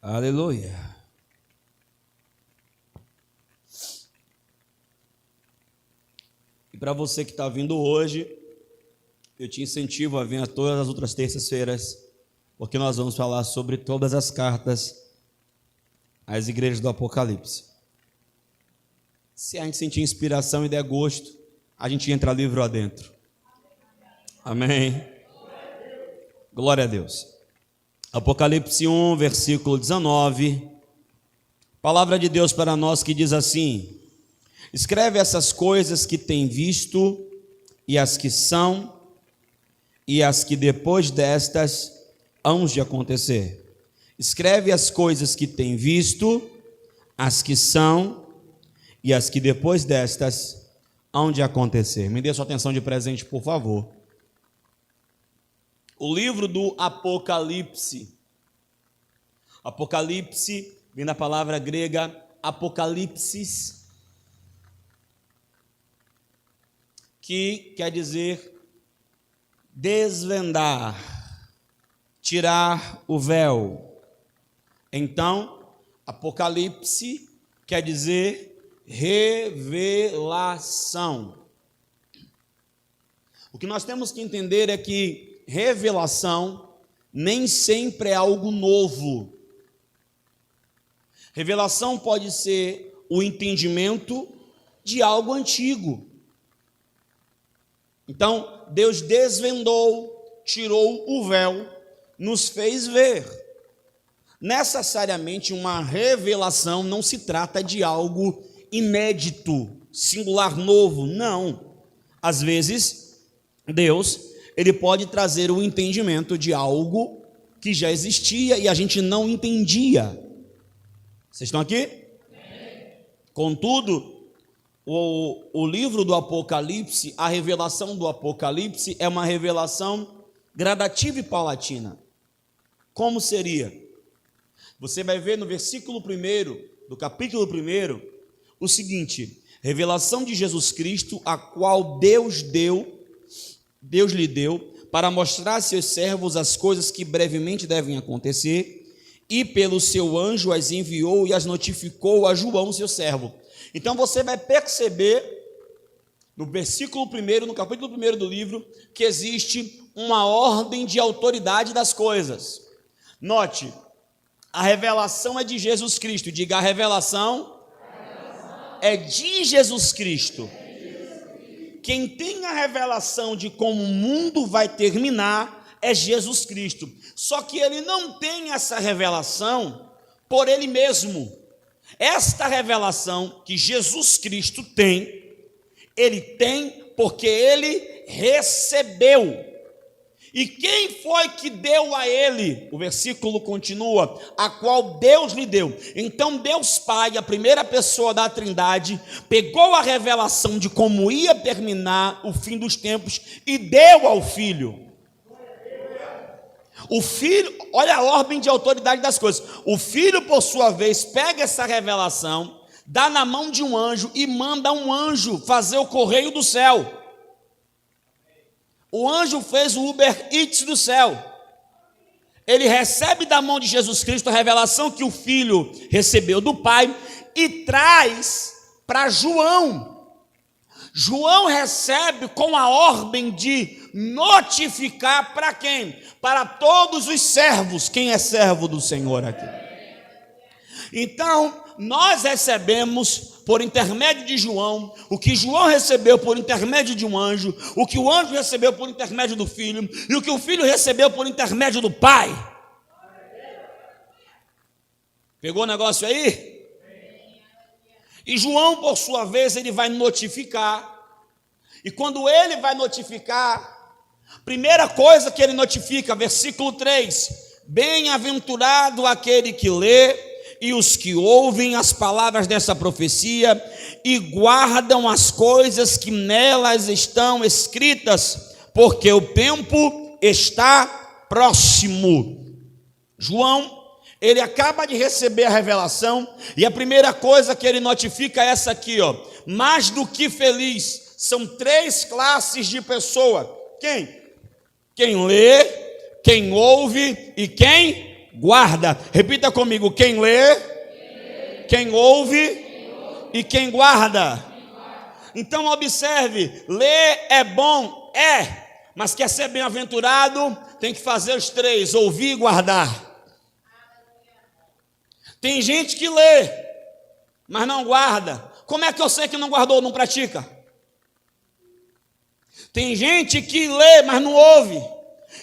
Aleluia. E para você que está vindo hoje, eu te incentivo a vir a todas as outras terças-feiras, porque nós vamos falar sobre todas as cartas às igrejas do Apocalipse. Se a gente sentir inspiração e der gosto, a gente entra livro adentro. Amém? Glória a Deus. Apocalipse 1, versículo 19. Palavra de Deus para nós que diz assim: escreve essas coisas que tem visto, e as que são, e as que depois destas hão de acontecer. Escreve as coisas que tem visto, as que são, e as que depois destas hão de acontecer. Me dê sua atenção de presente, por favor. O livro do Apocalipse. Apocalipse vem da palavra grega apocalipsis, que quer dizer desvendar, tirar o véu. Então, Apocalipse quer dizer revelação. O que nós temos que entender é que revelação nem sempre é algo novo. Revelação pode ser o entendimento de algo antigo. Então, Deus desvendou, tirou o véu, nos fez ver. Necessariamente uma revelação não se trata de algo inédito, singular, novo, não. Às vezes, Deus, ele pode trazer o entendimento de algo que já existia e a gente não entendia. Vocês estão aqui? Contudo, o livro do Apocalipse, a revelação do Apocalipse é uma revelação gradativa e paulatina. Como seria? Você vai ver no versículo 1 do capítulo 1 o seguinte: revelação de Jesus Cristo, a qual Deus lhe deu para mostrar a seus servos as coisas que brevemente devem acontecer, e pelo seu anjo as enviou e as notificou a João, seu servo. Então você vai perceber no versículo 1, no capítulo 1 do livro, que existe uma ordem de autoridade das coisas. Note, a revelação é de Jesus Cristo. Diga, a revelação é de Jesus Cristo. Quem tem a revelação de como o mundo vai terminar é Jesus Cristo. Só que ele não tem essa revelação por ele mesmo. Esta revelação que Jesus Cristo tem, ele tem porque ele recebeu. E quem foi que deu a ele? O versículo continua: a qual Deus lhe deu. Então Deus Pai, a primeira pessoa da Trindade, pegou a revelação de como ia terminar o fim dos tempos e deu ao Filho. O Filho, olha a ordem de autoridade das coisas. O Filho, por sua vez, pega essa revelação, dá na mão de um anjo e manda um anjo fazer o correio do céu. O anjo fez o Uber Eats do céu. Ele recebe da mão de Jesus Cristo a revelação que o Filho recebeu do Pai e traz para João. João recebe com a ordem de notificar para quem? Para todos os servos. Quem é servo do Senhor aqui? Então, nós recebemos por intermédio de João, o que João recebeu por intermédio de um anjo, o que o anjo recebeu por intermédio do Filho, e o que o Filho recebeu por intermédio do Pai. Pegou o negócio aí? E João, por sua vez, ele vai notificar. E quando ele vai notificar, primeira coisa que ele notifica, versículo 3: bem-aventurado aquele que lê e os que ouvem as palavras dessa profecia e guardam as coisas que nelas estão escritas, porque o tempo está próximo. João, ele acaba de receber a revelação e a primeira coisa que ele notifica é essa aqui, ó: mais do que feliz. São três classes de pessoa. Quem? Quem lê, quem ouve e quem guarda. Repita comigo: quem lê, quem ouve e quem guarda. Então observe, ler é bom, mas quer ser bem-aventurado, tem que fazer os três: ouvir e guardar. Tem gente que lê, mas não guarda. Como é que eu sei que não guardou, não pratica? Tem gente que lê, mas não ouve.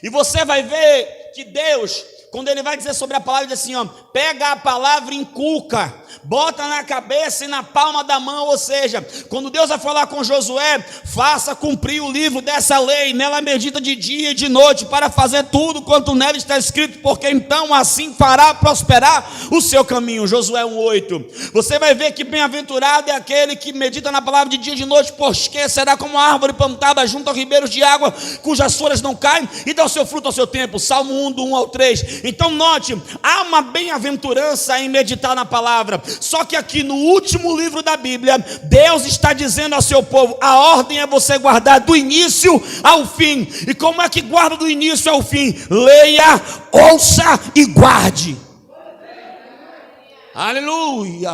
E você vai ver que Deus, quando Ele vai dizer sobre a palavra, ele diz assim, pega a palavra e inculca, bota na cabeça e na palma da mão. Ou seja, quando Deus vai falar com Josué, faça cumprir o livro dessa lei, nela medita de dia e de noite, para fazer tudo quanto nela está escrito, porque então assim fará prosperar o seu caminho. Josué 1:8. Você vai ver que bem-aventurado é aquele que medita na palavra de dia e de noite, porque será como a árvore plantada junto a ribeiros de água, cujas folhas não caem, e dá o seu fruto ao seu tempo. Salmo 1, do 1 ao 3. Então note, há uma bem-aventurança em meditar na palavra. Só que aqui no último livro da Bíblia, Deus está dizendo ao seu povo: a ordem é você guardar do início ao fim. E como é que guarda do início ao fim? Leia, ouça e guarde. Aleluia.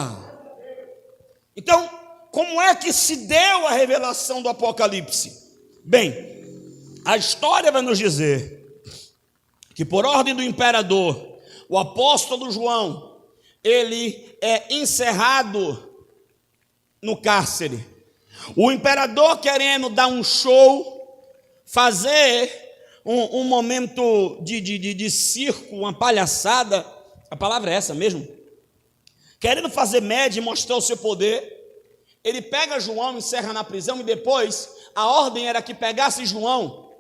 Então, como é que se deu a revelação do Apocalipse? Bem, a história vai nos dizer que por ordem do imperador, o apóstolo João, ele é encerrado no cárcere. O imperador, querendo dar um show, fazer um momento de circo, uma palhaçada, a palavra é essa mesmo, querendo fazer média e mostrar o seu poder, ele pega João, encerra na prisão, e depois a ordem era que pegasse João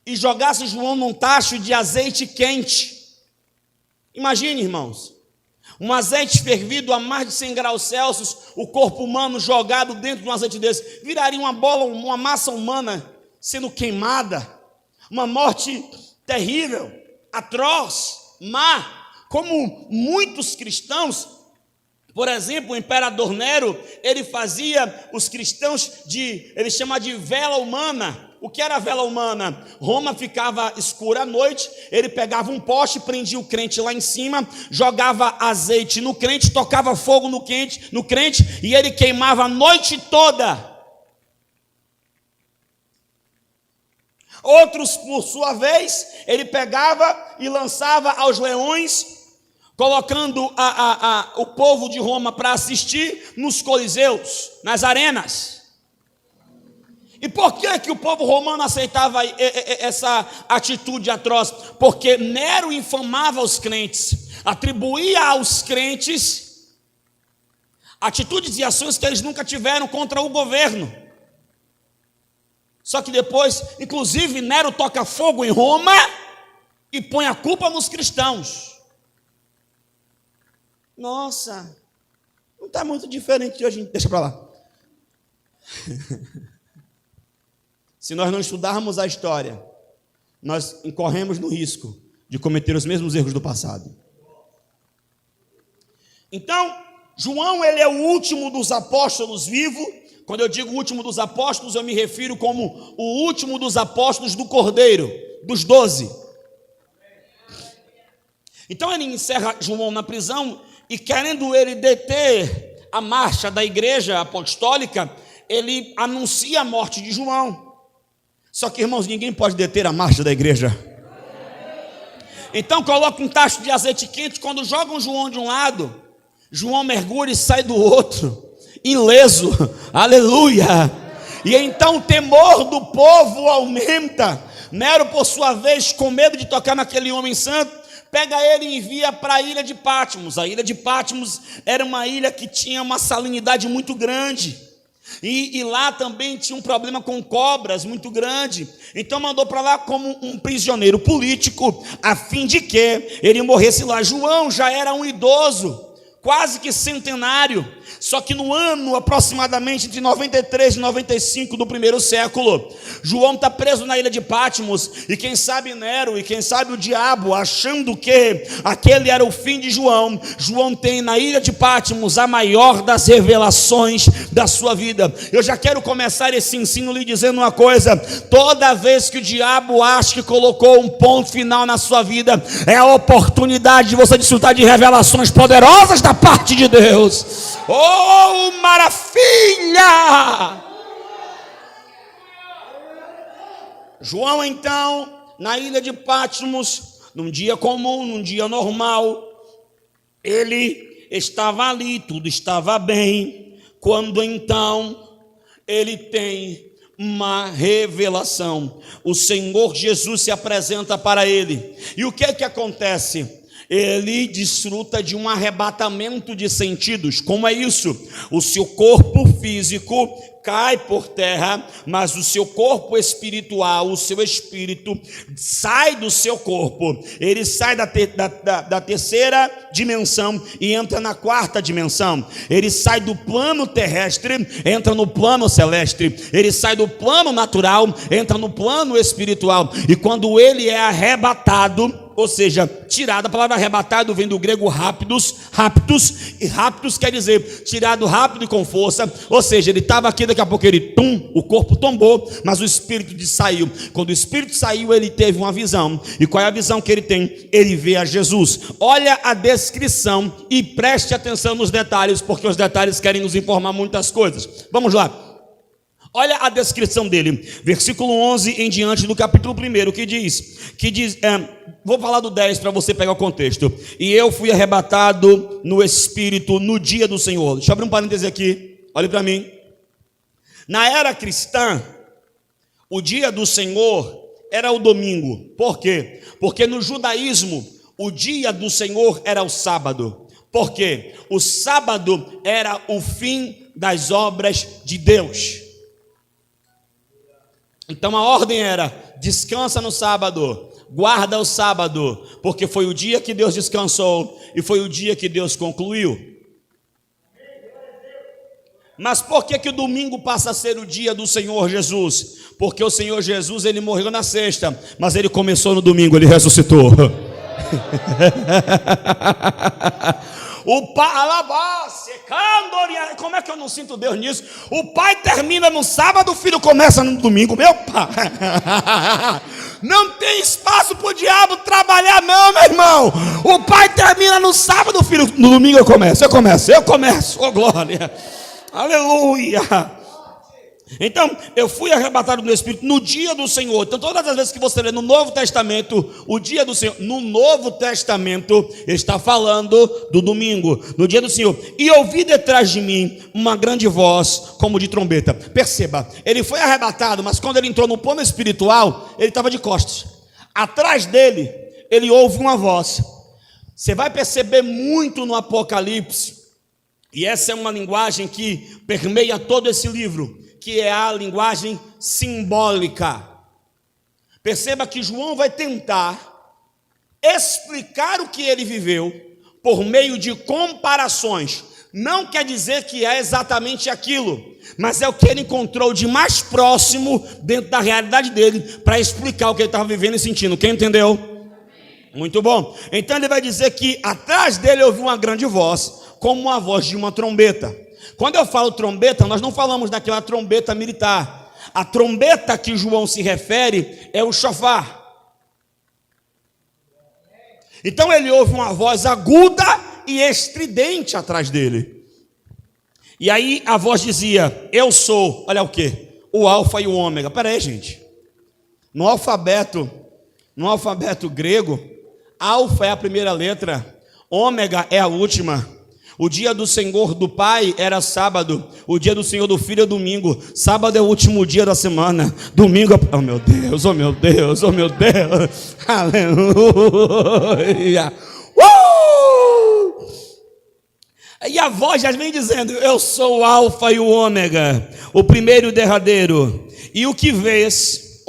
e jogasse João num tacho de azeite quente. Imagine, irmãos, um azeite fervido a mais de 100 graus Celsius, o corpo humano jogado dentro de um azeite desse, viraria uma bola, uma massa humana sendo queimada, uma morte terrível, atroz, má, como muitos cristãos. Por exemplo, o imperador Nero, ele fazia os cristãos ele chama de vela humana. O que era a vela humana? Roma ficava escura à noite, ele pegava um poste, prendia o crente lá em cima, jogava azeite no crente, tocava fogo no crente, e ele queimava a noite toda. Outros, por sua vez, ele pegava e lançava aos leões, colocando o povo de Roma para assistir nos coliseus, nas arenas. E por que o povo romano aceitava essa atitude atroz? Porque Nero infamava os crentes, atribuía aos crentes atitudes e ações que eles nunca tiveram contra o governo. Só que depois, inclusive, Nero toca fogo em Roma e põe a culpa nos cristãos. Nossa, não está muito diferente de hoje. Deixa para lá. Se nós não estudarmos a história, nós incorremos no risco de cometer os mesmos erros do passado. Então, João, ele é o último dos apóstolos vivo. Quando eu digo último dos apóstolos, eu me refiro como o último dos apóstolos do Cordeiro, dos 12. Então ele encerra João na prisão, e querendo ele deter a marcha da igreja apostólica, ele anuncia a morte de João. Só que, irmãos, ninguém pode deter a marcha da igreja. Então coloca um tacho de azeite quente. Quando jogam João de um lado, João mergulha e sai do outro, ileso. Aleluia. E então o temor do povo aumenta. Nero, por sua vez, com medo de tocar naquele homem santo, pega ele e envia para a ilha de Patmos. A ilha de Patmos era uma ilha que tinha uma salinidade muito grande. E lá também tinha um problema com cobras muito grande. Então mandou para lá como um prisioneiro político, a fim de que ele morresse lá. João já era um idoso, quase que centenário. Só que no ano aproximadamente entre 93 e 95 do primeiro século, João está preso na ilha de Patmos, e quem sabe Nero e quem sabe o diabo, achando que aquele era o fim de João, João tem na ilha de Patmos a maior das revelações da sua vida. Eu já quero começar esse ensino lhe dizendo uma coisa: toda vez que o diabo acha que colocou um ponto final na sua vida, é a oportunidade de você desfrutar de revelações poderosas da parte de Deus. Oh, maravilha! João, então, na ilha de Patmos, num dia comum, num dia normal, ele estava ali, tudo estava bem, quando então ele tem uma revelação. O Senhor Jesus se apresenta para ele, e o que é que acontece? Ele desfruta de um arrebatamento de sentidos. Como é isso? O seu corpo físico cai por terra, mas o seu corpo espiritual, o seu espírito, sai do seu corpo. Ele sai da terceira dimensão e entra na quarta dimensão. Ele sai do plano terrestre, entra no plano celeste. Ele sai do plano natural, entra no plano espiritual. E quando ele é arrebatado, ou seja, tirado, a palavra arrebatado vem do grego raptus, e raptus quer dizer tirado rápido e com força. Ou seja, ele estava aqui, daqui a pouco ele o corpo tombou, mas o espírito saiu. Quando o espírito saiu, ele teve uma visão. E qual é a visão que ele tem? Ele vê a Jesus. Olha a descrição e preste atenção nos detalhes, porque os detalhes querem nos informar muitas coisas. Vamos lá. Olha a descrição dele, versículo 11 em diante do capítulo 1, que diz, vou falar do 10 para você pegar o contexto. E eu fui arrebatado no Espírito no dia do Senhor. Deixa eu abrir um parêntese aqui, olhe para mim. Na era cristã, o dia do Senhor era o domingo. Por quê? Porque no judaísmo, o dia do Senhor era o sábado. Por quê? O sábado era o fim das obras de Deus. Então a ordem era: descansa no sábado, guarda o sábado, porque foi o dia que Deus descansou e foi o dia que Deus concluiu. Mas por que o domingo passa a ser o dia do Senhor Jesus? Porque o Senhor Jesus, ele morreu na sexta, mas ele começou no domingo, ele ressuscitou. O pai, como é que eu não sinto Deus nisso? O pai termina no sábado, o filho começa no domingo. Meu pai, não tem espaço para o diabo trabalhar não, meu irmão. O pai termina no sábado, o filho no domingo eu começo, oh glória, aleluia. Então, eu fui arrebatado no Espírito no dia do Senhor. Então, todas as vezes que você lê no Novo Testamento, o dia do Senhor, no Novo Testamento, está falando do domingo, no dia do Senhor. E ouvi detrás de mim uma grande voz, como de trombeta. Perceba, ele foi arrebatado, mas quando ele entrou no plano espiritual, ele estava de costas. Atrás dele, ele ouve uma voz. Você vai perceber muito no Apocalipse, e essa é uma linguagem que permeia todo esse livro, que é a linguagem simbólica. Perceba que João vai tentar explicar o que ele viveu por meio de comparações. Não quer dizer que é exatamente aquilo, mas é o que ele encontrou de mais próximo dentro da realidade dele para explicar o que ele estava vivendo e sentindo. Quem entendeu? Muito bom. Então ele vai dizer que atrás dele ouviu uma grande voz, como a voz de uma trombeta. Quando eu falo trombeta, nós não falamos daquela trombeta militar. A trombeta que João se refere é o shofar. Então ele ouve uma voz aguda e estridente atrás dele. E aí a voz dizia: eu sou, olha o quê? O alfa e o ômega. Espera aí, gente. No alfabeto grego, alfa é a primeira letra, ômega é a última. O dia do Senhor do Pai era sábado, o dia do Senhor do Filho é domingo. Sábado é o último dia da semana, domingo é... oh meu Deus, oh meu Deus, oh meu Deus, aleluia. E a voz já vem dizendo: eu sou o alfa e o ômega, o primeiro e o derradeiro. E o que vês,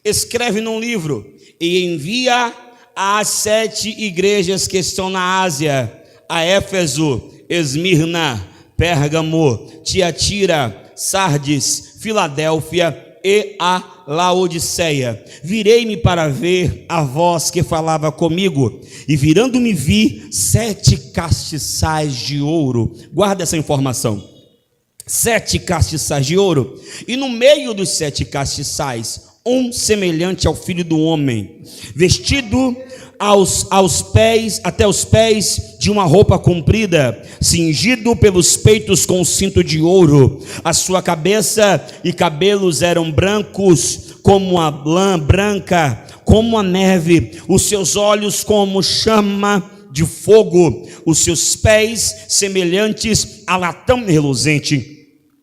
escreve num livro e envia às 7 igrejas que estão na Ásia: a Éfeso, Esmirna, Pérgamo, Tiatira, Sardes, Filadélfia e a Laodiceia. Virei-me para ver a voz que falava comigo, e virando-me vi 7 castiçais de ouro. Guarda essa informação. 7 castiçais de ouro, e no meio dos 7 castiçais, um semelhante ao Filho do Homem, vestido aos pés, até os pés, de uma roupa comprida, cingido pelos peitos com um cinto de ouro. A sua cabeça e cabelos eram brancos como a lã, branca como a neve, os seus olhos como chama de fogo, os seus pés semelhantes a latão reluzente,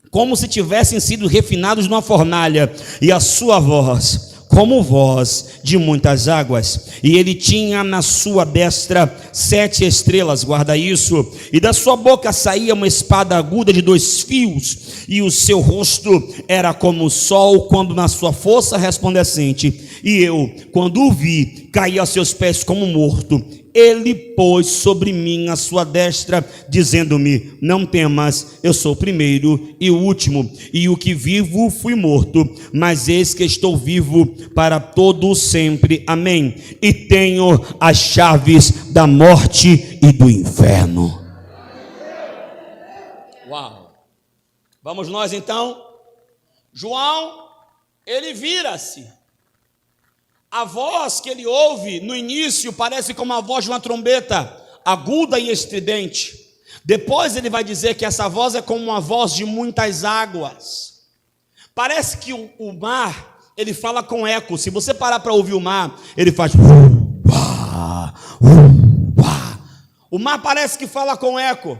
como se tivessem sido refinados numa fornalha, e a sua voz como voz de muitas águas. E ele tinha na sua destra 7 estrelas, guarda isso, e da sua boca saía uma espada aguda de 2 fios, e o seu rosto era como o sol quando na sua força resplandecente. E eu, quando o vi, caí aos seus pés como morto. Ele pôs sobre mim a sua destra, dizendo-me: não temas, eu sou o primeiro e o último, e o que vivo fui morto, mas eis que estou vivo para todo sempre. Amém. E tenho as chaves da morte e do inferno. Uau! Vamos nós então. João, ele vira-se. A voz que ele ouve no início parece como a voz de uma trombeta, aguda e estridente. Depois ele vai dizer que essa voz é como uma voz de muitas águas. Parece que o mar, ele fala com eco. Se você parar para ouvir o mar, ele faz... O mar parece que fala com eco,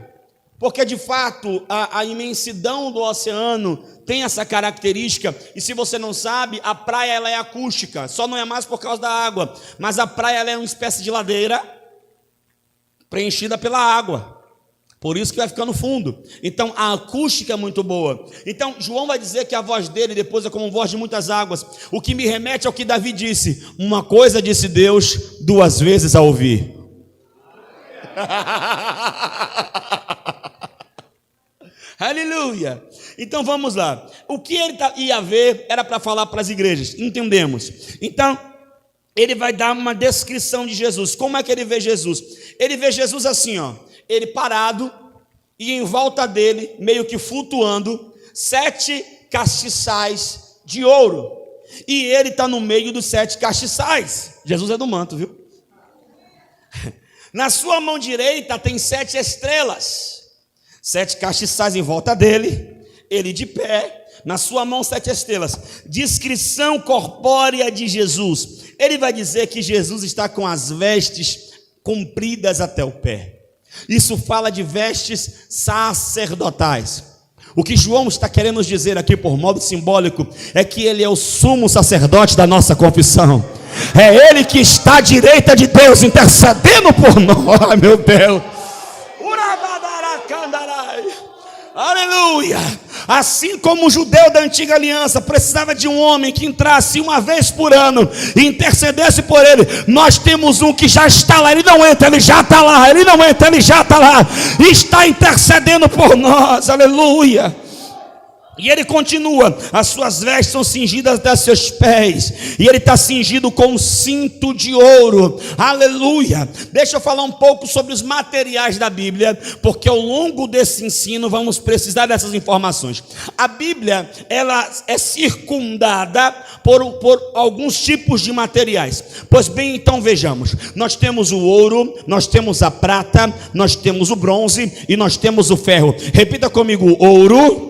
porque de fato a imensidão do oceano tem essa característica. E se você não sabe, a praia ela é acústica, só não é mais por causa da água, mas a praia ela é uma espécie de ladeira preenchida pela água, por isso que vai ficar no fundo. Então a acústica é muito boa. Então João vai dizer que a voz dele depois é como voz de muitas águas, o que me remete ao que Davi disse: uma coisa disse Deus, 2 vezes a ouvir. Aleluia. Então vamos lá. O que ele ia ver era para falar para as igrejas. Entendemos. Então ele vai dar uma descrição de Jesus. Como é que ele vê Jesus? Ele vê Jesus assim, ó, ele parado, e em volta dele, meio que flutuando, 7 castiçais de ouro. E ele está no meio dos 7 castiçais. Jesus é do manto, viu? Na sua mão direita tem 7 estrelas. 7 castiçais em volta dele, ele de pé, na sua mão 7 estrelas. Descrição corpórea de Jesus. Ele vai dizer que Jesus está com as vestes compridas até o pé. Isso fala de vestes sacerdotais. O que João está querendo nos dizer aqui por modo simbólico é que ele é o sumo sacerdote da nossa confissão. É ele que está à direita de Deus intercedendo por nós. Ai, meu Deus. Aleluia. Assim como o judeu da antiga aliança precisava de um homem que entrasse uma vez por ano e intercedesse por ele, nós temos um que já está lá. Ele não entra, ele já está lá. Ele não entra, ele já está lá, e está intercedendo por nós. Aleluia. E ele continua: as suas vestes são cingidas até seus pés, e ele está cingido com um cinto de ouro. Aleluia. Deixa eu falar um pouco sobre os materiais da Bíblia, porque ao longo desse ensino vamos precisar dessas informações. A Bíblia, ela é circundada por alguns tipos de materiais. Pois bem, então vejamos. Nós temos o ouro, nós temos a prata, nós temos o bronze e nós temos o ferro. Repita comigo: ouro,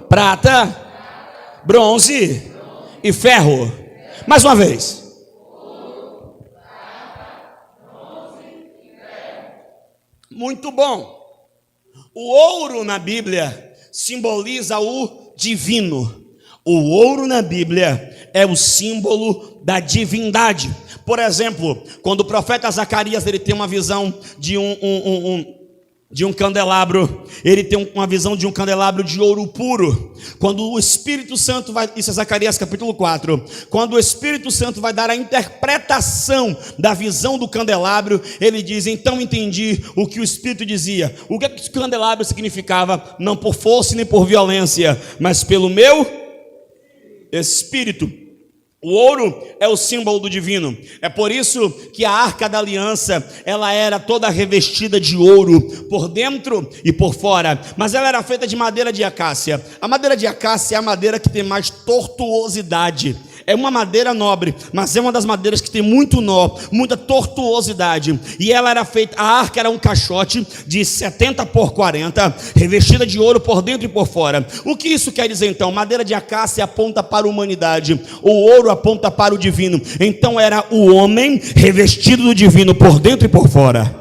prata, bronze e ferro. Mais uma vez. Muito bom. O ouro na Bíblia simboliza o divino. O ouro na Bíblia é o símbolo da divindade. Por exemplo, quando o profeta Zacarias ele tem uma visão de de um candelabro, ele tem uma visão de um candelabro de ouro puro. Quando o Espírito Santo vai, isso é Zacarias capítulo 4, quando o Espírito Santo vai dar a interpretação da visão do candelabro, ele diz: então entendi o que o Espírito dizia. O que o candelabro significava? Não por força nem por violência, mas pelo meu Espírito. O ouro é o símbolo do divino. É por isso que a arca da aliança, ela era toda revestida de ouro, por dentro e por fora. Mas ela era feita de madeira de acácia. A madeira de acácia é a madeira que tem mais tortuosidade. É uma madeira nobre, mas é uma das madeiras que tem muito nó, muita tortuosidade. E ela era feita, a arca era um caixote de 70 por 40, revestida de ouro por dentro e por fora. O que isso quer dizer então? Madeira de acácia aponta para a humanidade, o ouro aponta para o divino. Então era o homem revestido do divino por dentro e por fora.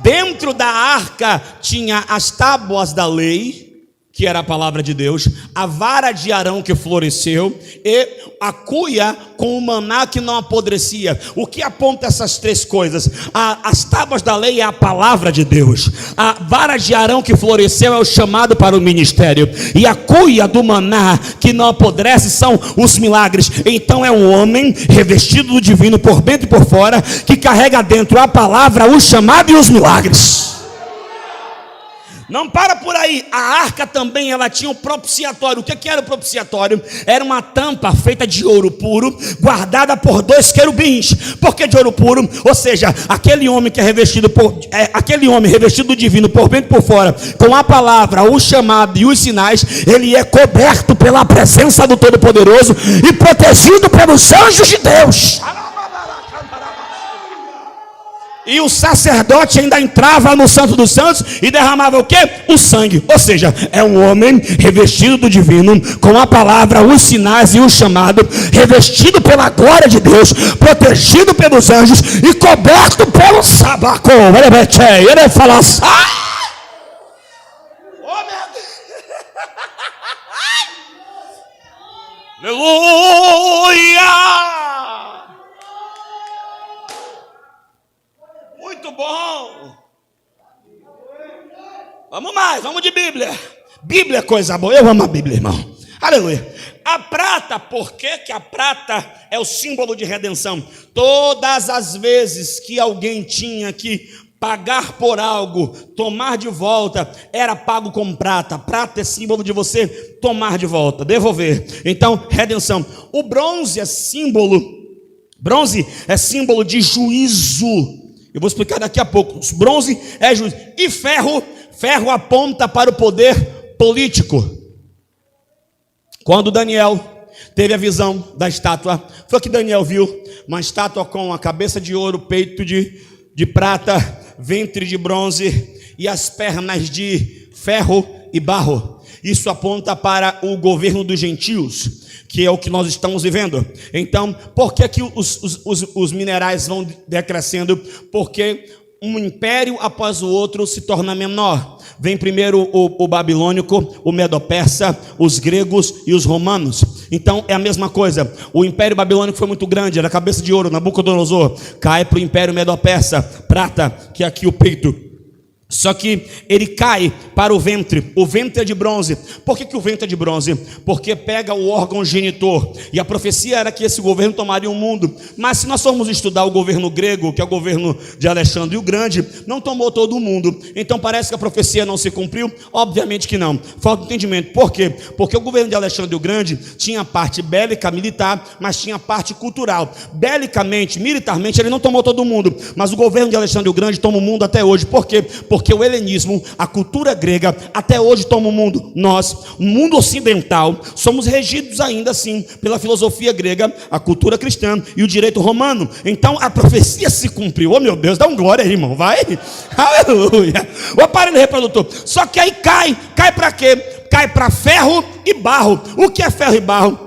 Dentro da arca tinha as tábuas da lei, que era a palavra de Deus, a vara de Arão que floresceu e a cuia com o maná que não apodrecia. O que aponta essas três coisas? As tábuas da lei é a palavra de Deus, a vara de Arão que floresceu é o chamado para o ministério, e a cuia do maná que não apodrece são os milagres. Então é um homem revestido do divino por dentro e por fora, que carrega dentro a palavra, o chamado e os milagres. Não para por aí, a arca também ela tinha um propiciatório. O que era o propiciatório? Era uma tampa feita de ouro puro, guardada por 2 querubins. Por que de ouro puro? Ou seja, aquele homem que é revestido aquele homem revestido do divino por dentro e por fora, com a palavra, o chamado e os sinais, ele é coberto pela presença do Todo-Poderoso e protegido pelos anjos de Deus. E o sacerdote ainda entrava no Santo dos Santos e derramava o quê? O sangue. Ou seja, é um homem revestido do divino, com a palavra, os sinais e o chamado, revestido pela glória de Deus, protegido pelos anjos e coberto pelo sabaco. Ele fala assim: oh meu Deus! Aleluia! Muito bom. Vamos mais, vamos de Bíblia. Bíblia é coisa boa, eu amo a Bíblia, irmão. Aleluia. A prata, por que a prata é o símbolo de redenção? Todas as vezes que alguém tinha que pagar por algo, tomar de volta, era pago com prata. Prata é símbolo de você tomar de volta, devolver. Então, redenção. O bronze é símbolo de juízo. Eu vou explicar daqui a pouco. Bronze é juízo. E ferro aponta para o poder político. Quando Daniel teve a visão da estátua, foi que Daniel viu uma estátua com a cabeça de ouro, peito de prata, ventre de bronze e as pernas de ferro e barro. Isso aponta para o governo dos gentios, que é o que nós estamos vivendo. Então, por que os minerais vão decrescendo? Porque um império após o outro se torna menor. Vem primeiro o babilônico, o medo-persa, os gregos e os romanos. Então é a mesma coisa. O império babilônico foi muito grande, era cabeça de ouro, Nabucodonosor. Cai para o império medo-persa, prata, que é aqui o peito. Só que ele cai para o ventre é de bronze. Por que o ventre é de bronze? Porque pega o órgão genitor, e a profecia era que esse governo tomaria o mundo. Mas se nós formos estudar o governo grego, que é o governo de Alexandre o Grande, não tomou todo o mundo. Então parece que a profecia não se cumpriu? Obviamente que não, falta entendimento. Por quê? Porque o governo de Alexandre o Grande tinha a parte bélica, militar, mas tinha a parte cultural. Belicamente, militarmente, ele não tomou todo o mundo, mas o governo de Alexandre o Grande toma o mundo até hoje. Por quê? Porque o helenismo, a cultura grega, até hoje toma o mundo. Nós, o mundo ocidental, somos regidos ainda assim pela filosofia grega, a cultura cristã e o direito romano. Então a profecia se cumpriu. Oh meu Deus, dá um glória aí, irmão, vai. Aleluia. O aparelho reprodutor. Só que aí cai para quê? Cai para ferro e barro. O que é ferro e barro?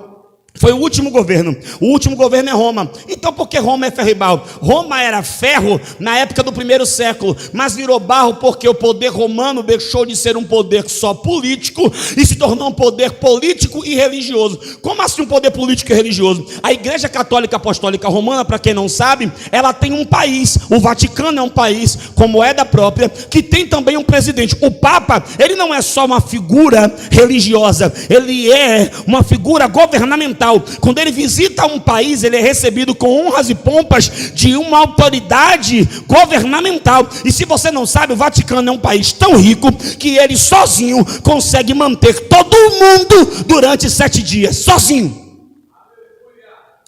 Foi o último governo. O último governo é Roma. Então por que Roma é ferro e barro? Roma era ferro na época do primeiro século, mas virou barro porque o poder romano deixou de ser um poder só político e se tornou um poder político e religioso. Como assim um poder político e religioso? A Igreja Católica Apostólica Romana, para quem não sabe, ela tem um país. O Vaticano é um país com moeda própria, que tem também um presidente. O Papa, ele não é só uma figura religiosa, ele é uma figura governamental. Quando ele visita um país, ele é recebido com honras e pompas de uma autoridade governamental. E se você não sabe, o Vaticano é um país tão rico que ele sozinho consegue manter todo mundo durante 7 dias, sozinho.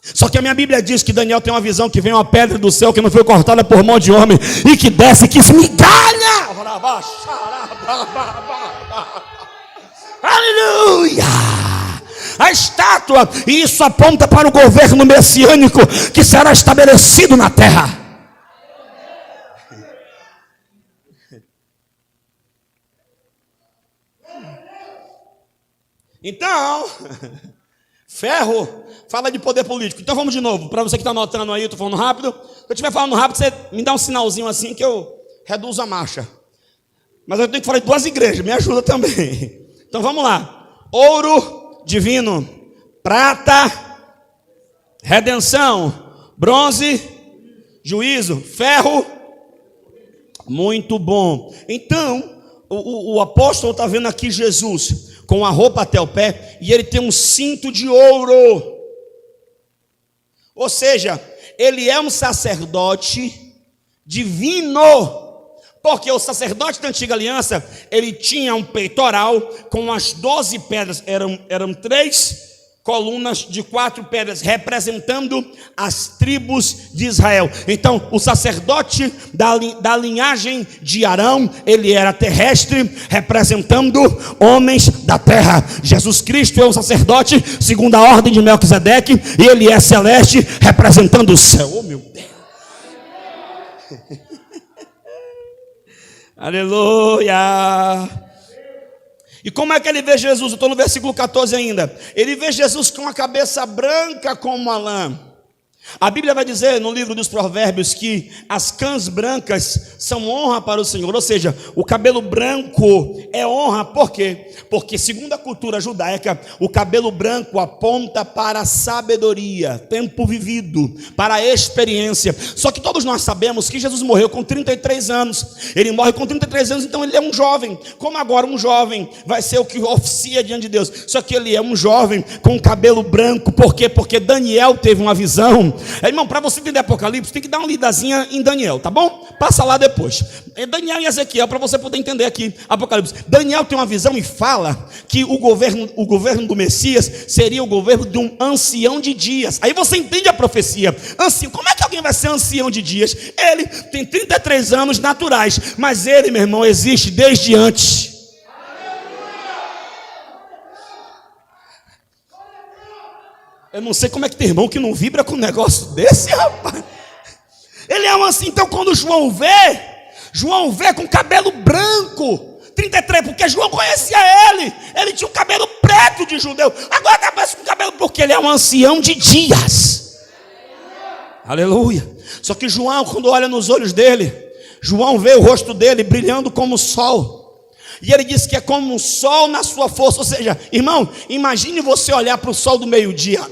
Só que a minha Bíblia diz que Daniel tem uma visão que vem uma pedra do céu que não foi cortada por mão de homem e que desce e que esmigalha. Aleluia! A estátua, e isso aponta para o governo messiânico que será estabelecido na terra. Então, ferro fala de poder político. Então vamos de novo, para você que está anotando aí, eu estou falando rápido. Se eu estiver falando rápido, você me dá um sinalzinho assim que eu reduzo a marcha. Mas eu tenho que falar de 2 igrejas, me ajuda também. Então vamos lá. Ouro divino, prata, redenção, bronze, juízo, ferro, muito bom. Então, o apóstolo está vendo aqui Jesus com a roupa até o pé e ele tem um cinto de ouro. Ou seja, ele é um sacerdote divino. Porque o sacerdote da antiga aliança, ele tinha um peitoral com as 12 pedras, eram 3 colunas de 4 pedras, representando as tribos de Israel. Então, o sacerdote da linhagem de Arão, ele era terrestre, representando homens da terra. Jesus Cristo é um sacerdote, segundo a ordem de Melquisedeque, e ele é celeste, representando o céu. Oh, meu Deus! Aleluia! E como é que ele vê Jesus? Eu estou no versículo 14 ainda. Ele vê Jesus com a cabeça branca como a lã. A Bíblia vai dizer no livro dos Provérbios que as cãs brancas são honra para o Senhor. Ou seja, o cabelo branco é honra. Por quê? Porque segundo a cultura judaica, o cabelo branco aponta para a sabedoria, tempo vivido, para a experiência. Só que todos nós sabemos que Jesus morreu com 33 anos. Ele morre com 33 anos, então ele é um jovem. Como agora um jovem vai ser o que oficia diante de Deus. Só que ele é um jovem com cabelo branco. Por quê? Porque Daniel teve uma visão. Irmão, para você entender Apocalipse, tem que dar uma lidazinha em Daniel, tá bom? Passa lá depois. Daniel e Ezequiel, para você poder entender aqui Apocalipse. Daniel tem uma visão e fala que o governo do Messias seria o governo de um ancião de dias. Aí você entende a profecia. Ancião, como é que alguém vai ser ancião de dias? Ele tem 33 anos naturais, mas ele, meu irmão, existe desde antes. Eu não sei como é que tem irmão que não vibra com um negócio desse, rapaz. Ele é um assim. Então quando João vê com cabelo branco, 33, porque João conhecia ele. Ele tinha um cabelo preto de judeu. Agora está com cabelo porque ele é um ancião de dias. Aleluia. Só que João, quando olha nos olhos dele, João vê o rosto dele brilhando como o sol. E ele disse que é como um sol na sua força. Ou seja, irmão, imagine você olhar para o sol do meio-dia.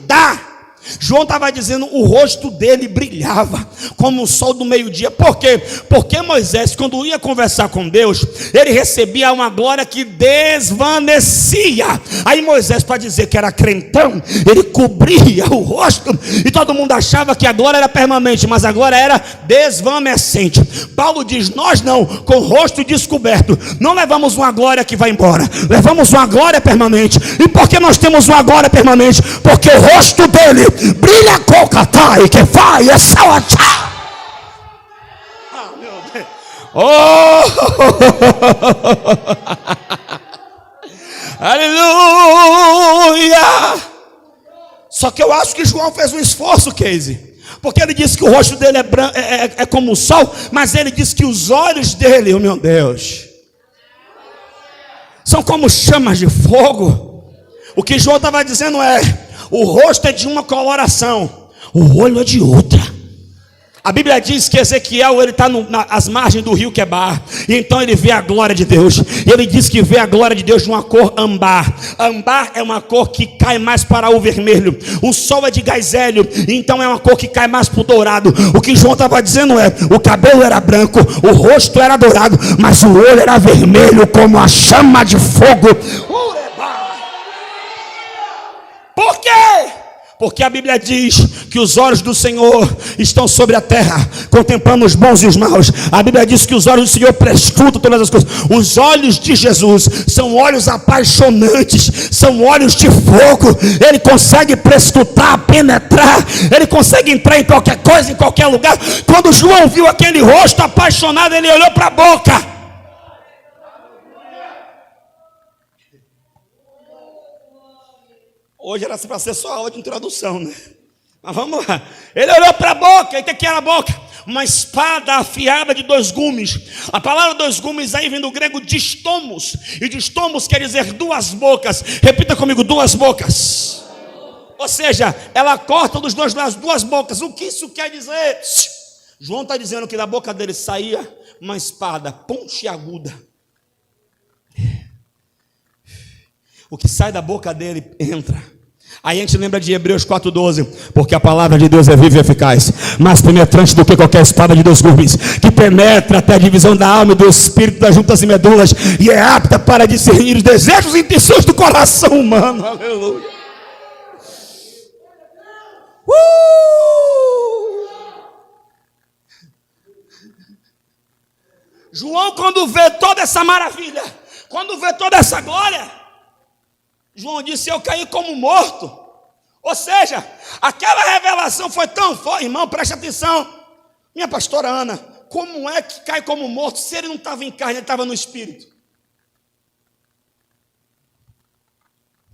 João estava dizendo, o rosto dele brilhava como o sol do meio-dia. Por quê? Porque Moisés, quando ia conversar com Deus, ele recebia uma glória que desvanecia. Aí Moisés, para dizer que era crentão, ele cobria o rosto e todo mundo achava que a glória era permanente, mas a glória era desvanecente. Paulo diz, nós não, com o rosto descoberto, não levamos uma glória que vai embora, levamos uma glória permanente. E por que nós temos uma glória permanente? Porque o rosto dele brilha cocatai que vai essa outra. Ah, meu Deus. Oh! Aleluia! Só que eu acho que João fez um esforço, Casey, porque ele disse que o rosto dele é como o sol, mas ele disse que os olhos dele, oh meu Deus, são como chamas de fogo. O que João estava dizendo é: o rosto é de uma coloração, o olho é de outra. A Bíblia diz que Ezequiel, ele está nas margens do rio Quebar, e então ele vê a glória de Deus. Ele diz que vê a glória de Deus de uma cor âmbar. Âmbar é uma cor que cai mais para o vermelho. O sol é de gás hélio, então é uma cor que cai mais para o dourado. O que João estava dizendo é: o cabelo era branco, o rosto era dourado, mas o olho era vermelho como a chama de fogo. Por quê? Porque a Bíblia diz que os olhos do Senhor estão sobre a terra, contemplando os bons e os maus. A Bíblia diz que os olhos do Senhor prescrutam todas as coisas. Os olhos de Jesus são olhos apaixonantes, são olhos de fogo. Ele consegue prescrutar, penetrar, ele consegue entrar em qualquer coisa, em qualquer lugar. Quando João viu aquele rosto apaixonado, ele olhou para a boca. Hoje era para ser só aula de introdução, né? Mas vamos lá. Ele olhou para a boca. E o que era a boca? Uma espada afiada de 2 gumes. A palavra 2 gumes aí vem do grego distomos. E distomos quer dizer 2 bocas. Repita comigo: 2 bocas. Ou seja, ela corta dos 2 lados 2 bocas. O que isso quer dizer? João está dizendo que da boca dele saía uma espada pontiaguda. O que sai da boca dele entra. Aí a gente lembra de Hebreus 4,12, porque a palavra de Deus é viva e eficaz, mais penetrante do que qualquer espada de 2 gumes, que penetra até a divisão da alma e do espírito, das juntas e medulas, e é apta para discernir os desejos e intenções do coração humano. Aleluia. João, quando vê toda essa maravilha, quando vê toda essa glória, João disse: eu caí como morto. Ou seja, aquela revelação foi tão forte. Irmão, preste atenção. Minha pastora Ana, como é que cai como morto se ele não estava em carne, ele estava no espírito?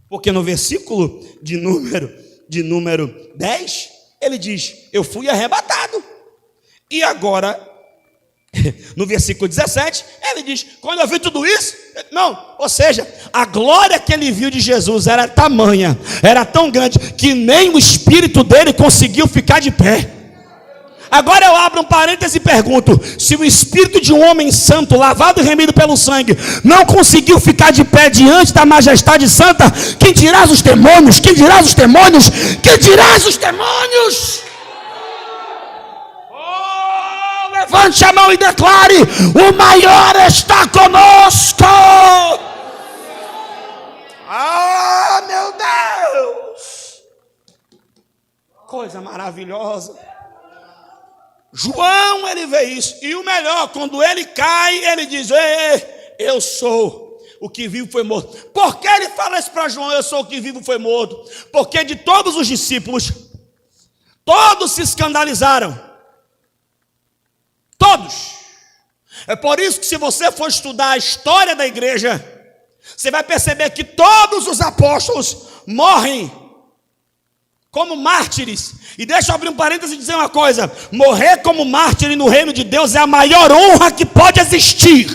Porque no versículo de número 10, ele diz: eu fui arrebatado. E agora, no versículo 17, ele diz: quando eu vi tudo isso, não, ou seja, a glória que ele viu de Jesus era tamanha, era tão grande, que nem o espírito dele conseguiu ficar de pé. Agora eu abro um parêntese e pergunto: se o espírito de um homem santo, lavado e remido pelo sangue, não conseguiu ficar de pé diante da majestade santa, quem dirás os demônios? Quem dirás os demônios? Quem dirás os demônios? Levante a mão e declare: o maior está conosco. Ah, meu Deus! Coisa maravilhosa. João, ele vê isso. E o melhor, quando ele cai, ele diz: ei, eu sou o que vivo foi morto. Por que ele fala isso para João? Eu sou o que vivo foi morto. Porque de todos os discípulos, todos se escandalizaram. Todos. É por isso que, se você for estudar a história da igreja, você vai perceber que todos os apóstolos morrem como mártires. E deixa eu abrir um parênteses e dizer uma coisa: morrer como mártir no reino de Deus é a maior honra que pode existir.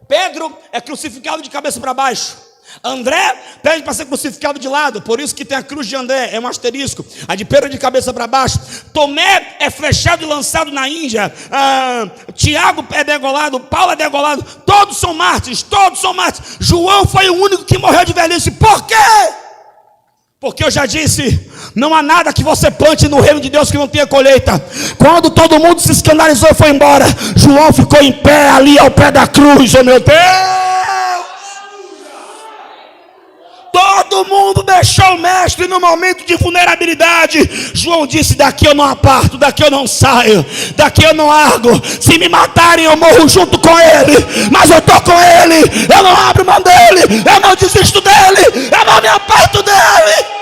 Pedro é crucificado de cabeça para baixo. André pede para ser crucificado de lado, por isso que tem a cruz de André, é um asterisco. A de Pedro de cabeça para baixo. Tomé é flechado e lançado na Índia. Tiago é degolado, Paulo é degolado. Todos são mártires, todos são mártires. João foi o único que morreu de velhice. Por quê? Porque eu já disse: não há nada que você plante no reino de Deus que não tenha colheita. Quando todo mundo se escandalizou e foi embora, João ficou em pé ali ao pé da cruz. Oh meu Deus! Todo mundo deixou o mestre no momento de vulnerabilidade. João disse: daqui eu não aparto, daqui eu não saio, daqui eu não largo. Se me matarem, eu morro junto com ele, mas eu estou com ele. Eu não abro mão dele, eu não desisto dele, eu não me aparto dele.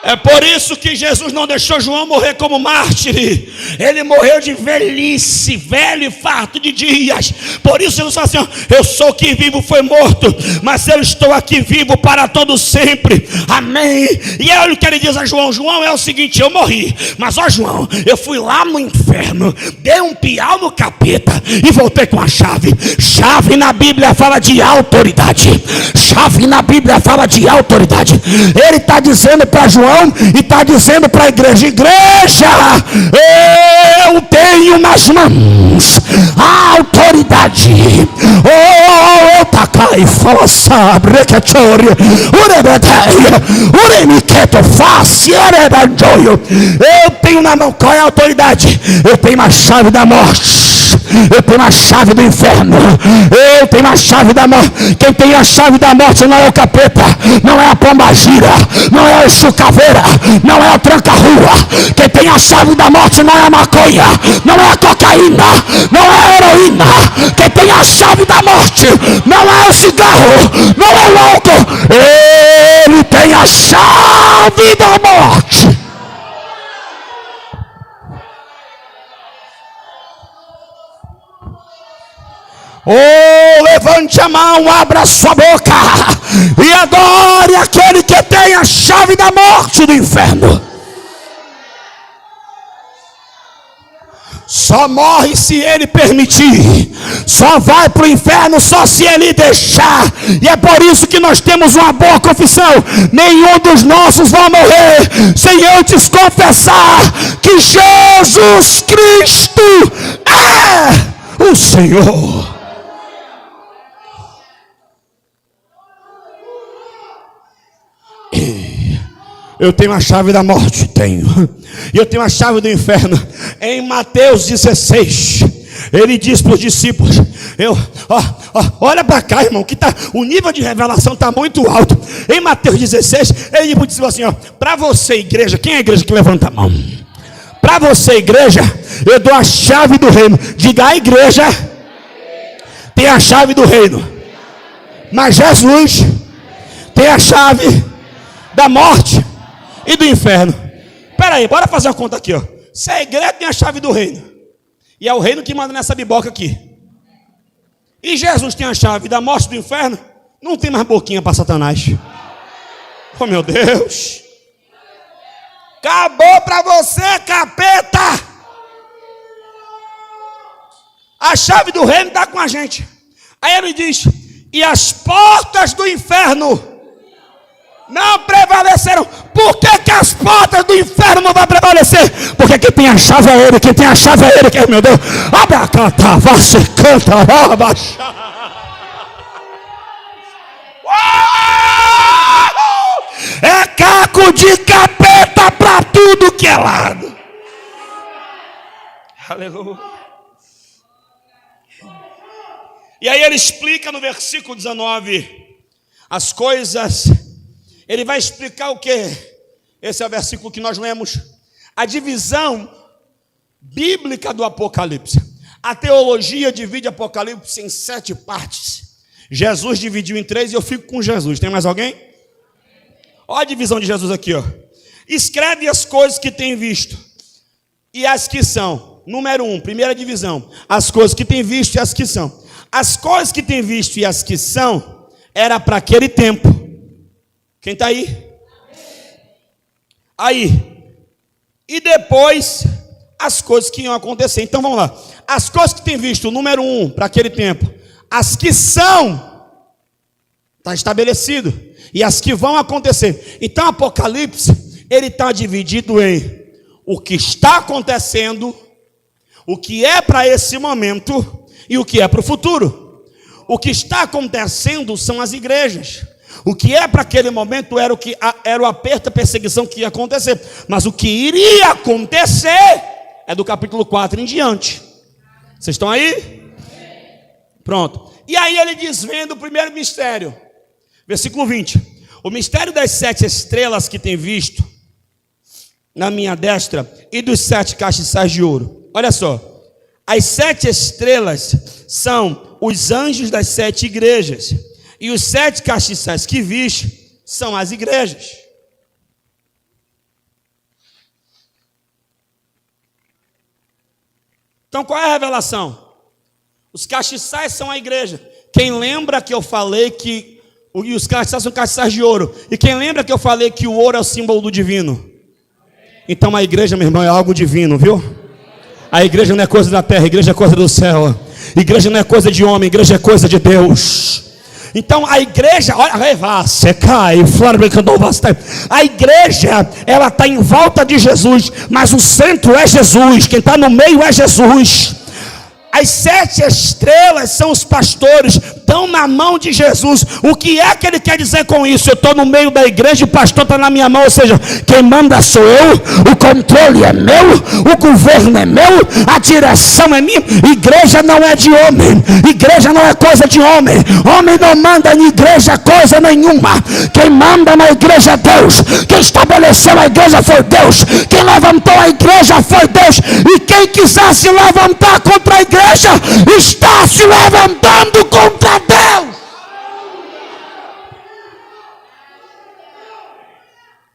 É por isso que Jesus não deixou João morrer como mártir. Ele morreu de velhice, velho e farto de dias. Por isso Jesus fala assim: eu sou que vivo, foi morto, mas eu estou aqui vivo para todo sempre. Amém. E é o que ele diz a João: João, é o seguinte, eu morri, mas ó João, eu fui lá no inferno, dei um piau no capeta e voltei com a chave. Chave na Bíblia fala de autoridade. Chave na Bíblia fala de autoridade. Ele está dizendo para João e está dizendo para a igreja: igreja, eu tenho nas mãos a autoridade. Oh, Takai, fala sabre que chore, eu tenho na mão. Qual é a autoridade? Eu tenho a chave da morte. Eu tenho a chave do inferno. Eu tenho a chave da morte. Quem tem a chave da morte não é o capeta, não é a pombagira, não é o chucaveira, não é o tranca-rua. Quem tem a chave da morte não é a maconha, não é a cocaína, não é a heroína. Quem tem a chave da morte não é o cigarro, não é o álcool. Ele tem a chave da morte. Oh, levante a mão, abra sua boca e adore aquele que tem a chave da morte e do inferno. Só morre se ele permitir, só vai para o inferno só se ele deixar. E é por isso que nós temos uma boa confissão: nenhum dos nossos vai morrer sem antes confessar que Jesus Cristo é o Senhor. Eu tenho a chave da morte, tenho. E eu tenho a chave do inferno. Em Mateus 16, ele diz para os discípulos: olha para cá, irmão, que o nível de revelação está muito alto. Em Mateus 16, ele diz assim: para você, igreja, quem é a igreja que levanta a mão? Para você, igreja, eu dou a chave do reino. Diga: a igreja tem a chave do reino, mas Jesus tem a chave da morte e do inferno. Espera aí, bora fazer uma conta aqui, ó. Se a igreja tem a chave do reino, e é o reino que manda nessa biboca aqui, e Jesus tem a chave da morte e do inferno, não tem mais boquinha para Satanás. Oh, meu Deus, acabou para você, capeta. A chave do reino está com a gente. Aí ele diz: e as portas do inferno não prevaleceram. Por que as portas do inferno não vão prevalecer? Porque quem tem a chave é ele. Quem tem a chave é ele. Que, meu Deus, abre a canta, você canta, abaixa. É caco de capeta para tudo que é lado. Aleluia. E aí ele explica no versículo 19 as coisas. Ele vai explicar o que? Esse é o versículo que nós lemos. A divisão bíblica do Apocalipse. A teologia divide Apocalipse em 7 partes. Jesus dividiu em 3 e eu fico com Jesus. Tem mais alguém? Olha a divisão de Jesus aqui, ó. Escreve as coisas que tem visto e as que são. Número 1, primeira divisão. As coisas que tem visto e as que são. As coisas que tem visto e as que são era para aquele tempo. Quem está aí? Aí. E depois, as coisas que iam acontecer. Então vamos lá. As coisas que tem visto, número 1, para aquele tempo. As que são, está estabelecido. E as que vão acontecer. Então Apocalipse, ele está dividido em o que está acontecendo, o que é para esse momento e o que é para o futuro. O que está acontecendo são as igrejas. O que é para aquele momento era o aperto, a perseguição que ia acontecer. Mas o que iria acontecer é do capítulo 4 em diante. Vocês estão aí? Pronto. E aí ele desvenda o primeiro mistério. Versículo 20. O mistério das 7 estrelas que tem visto na minha destra e dos 7 castiçais de ouro. Olha só. As 7 estrelas são os anjos das 7 igrejas. E os 7 castiçais que viste são as igrejas. Então qual é a revelação? Os castiçais são a igreja. Quem lembra que eu falei que os castiçais são castiçais de ouro? E quem lembra que eu falei que o ouro é o símbolo do divino? Então a igreja, meu irmão, é algo divino, viu? A igreja não é coisa da terra, a igreja é coisa do céu. A igreja não é coisa de homem, a igreja é coisa de Deus. Então a igreja, olha, a igreja, ela está em volta de Jesus, mas o centro é Jesus, quem está no meio é Jesus. As 7 estrelas são os pastores, estão na mão de Jesus. O que é que ele quer dizer com isso? Eu estou no meio da igreja e o pastor está na minha mão. Ou seja, quem manda sou eu, o controle é meu, o governo é meu, a direção é minha. Igreja não é de homem, igreja não é coisa de homem. Homem não manda em igreja coisa nenhuma. Quem manda na igreja é Deus. Quem estabeleceu a igreja foi Deus. Quem levantou a igreja foi Deus. E quem quiser se levantar contra a igreja está se levantando contra Deus.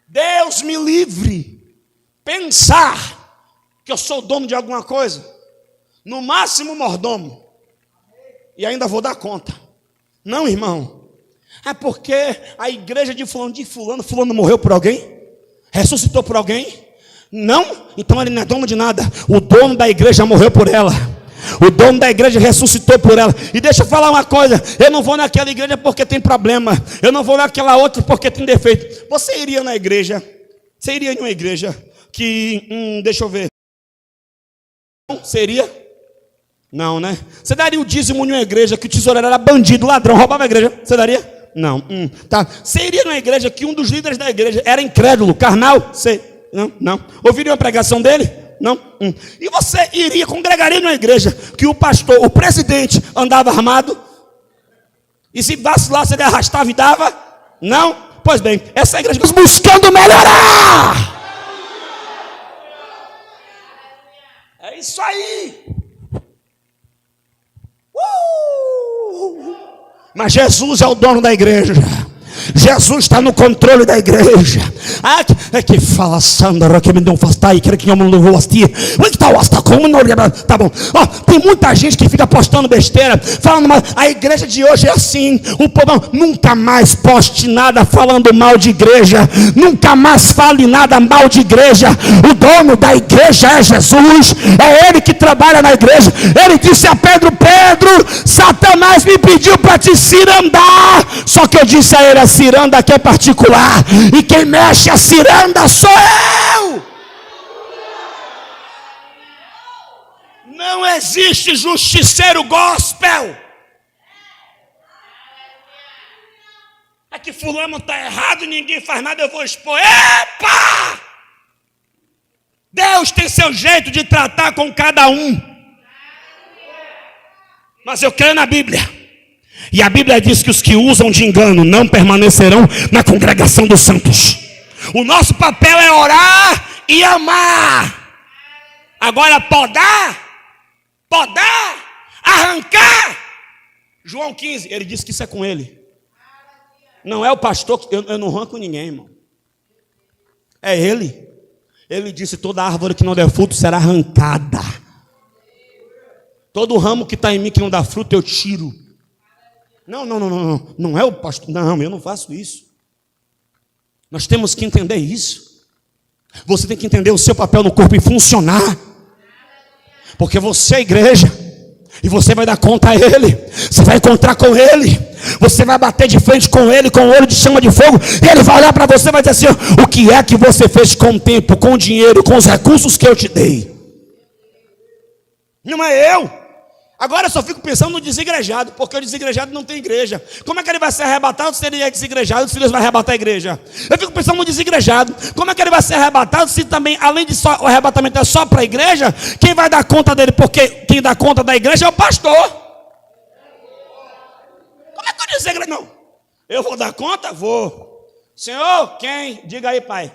Deus me livre pensar que eu sou dono de alguma coisa, no máximo mordomo, e ainda vou dar conta. Não, irmão, é porque a igreja de fulano morreu por alguém, ressuscitou por alguém. Não, então ele não é dono de nada. O dono da igreja morreu por ela. O dono da igreja ressuscitou por ela. E deixa eu falar uma coisa: eu não vou naquela igreja porque tem problema, eu não vou naquela outra porque tem defeito. Você iria na igreja? Você iria em uma igreja que, deixa eu ver, seria? Não, né? Você daria o dízimo em uma igreja que o tesoureiro era bandido, ladrão, roubava a igreja? Você daria? Não. Tá. Você iria numa igreja que um dos líderes da igreja era incrédulo, carnal? Você? Não. Ouviria uma pregação dele? Não. E você congregaria numa igreja que o pastor, o presidente, andava armado? E se vacilasse ele arrastava e dava? Não. Pois bem, essa igreja buscando melhorar. É isso aí. Mas Jesus é o dono da igreja. Jesus está no controle da igreja. É que fala Sandra que me deu um fastai, que eu não vou assistir. Tá bom. Ó, tem muita gente que fica postando besteira, falando mal. A igreja de hoje é assim. O povo nunca mais poste nada falando mal de igreja. Nunca mais fale nada mal de igreja. O dono da igreja é Jesus. É ele que trabalha na igreja. Ele disse a Pedro: Satanás me pediu para te cirandar. Só que eu disse a ele: a ciranda aqui é particular, e quem mexe a ciranda sou eu. Não existe justiceiro gospel. É que fulano está errado e ninguém faz nada, eu vou expor. Epa! Deus tem seu jeito de tratar com cada um. Mas eu creio na Bíblia. E a Bíblia diz que os que usam de engano não permanecerão na congregação dos santos. O nosso papel é orar e amar. Agora podar, arrancar. João 15, ele disse que isso é com ele. Não é o pastor, eu não arranco ninguém, irmão. É ele. Ele disse: toda árvore que não der fruto será arrancada. Todo ramo que está em mim que não dá fruto eu tiro. Não é o pastor. Não, eu não faço isso. Nós temos que entender isso. Você tem que entender o seu papel no corpo e funcionar. Porque você é igreja. E você vai dar conta a ele. Você vai encontrar com ele. Você vai bater de frente com ele, com o olho de chama de fogo. Ele vai olhar para você e vai dizer assim: o que é que você fez com o tempo, com o dinheiro, com os recursos que eu te dei? Não é eu. Agora eu só fico pensando no desigrejado, porque o desigrejado não tem igreja. Como é que ele vai ser arrebatado se ele é desigrejado, se Deus vai arrebatar a igreja? Eu fico pensando no desigrejado. Como é que ele vai ser arrebatado se também, além de só o arrebatamento é só para a igreja? Quem vai dar conta dele? Porque quem dá conta da igreja é o pastor. Como é que eu desigrejado? Não. Eu vou dar conta? Vou. Senhor, quem? Diga aí, pai.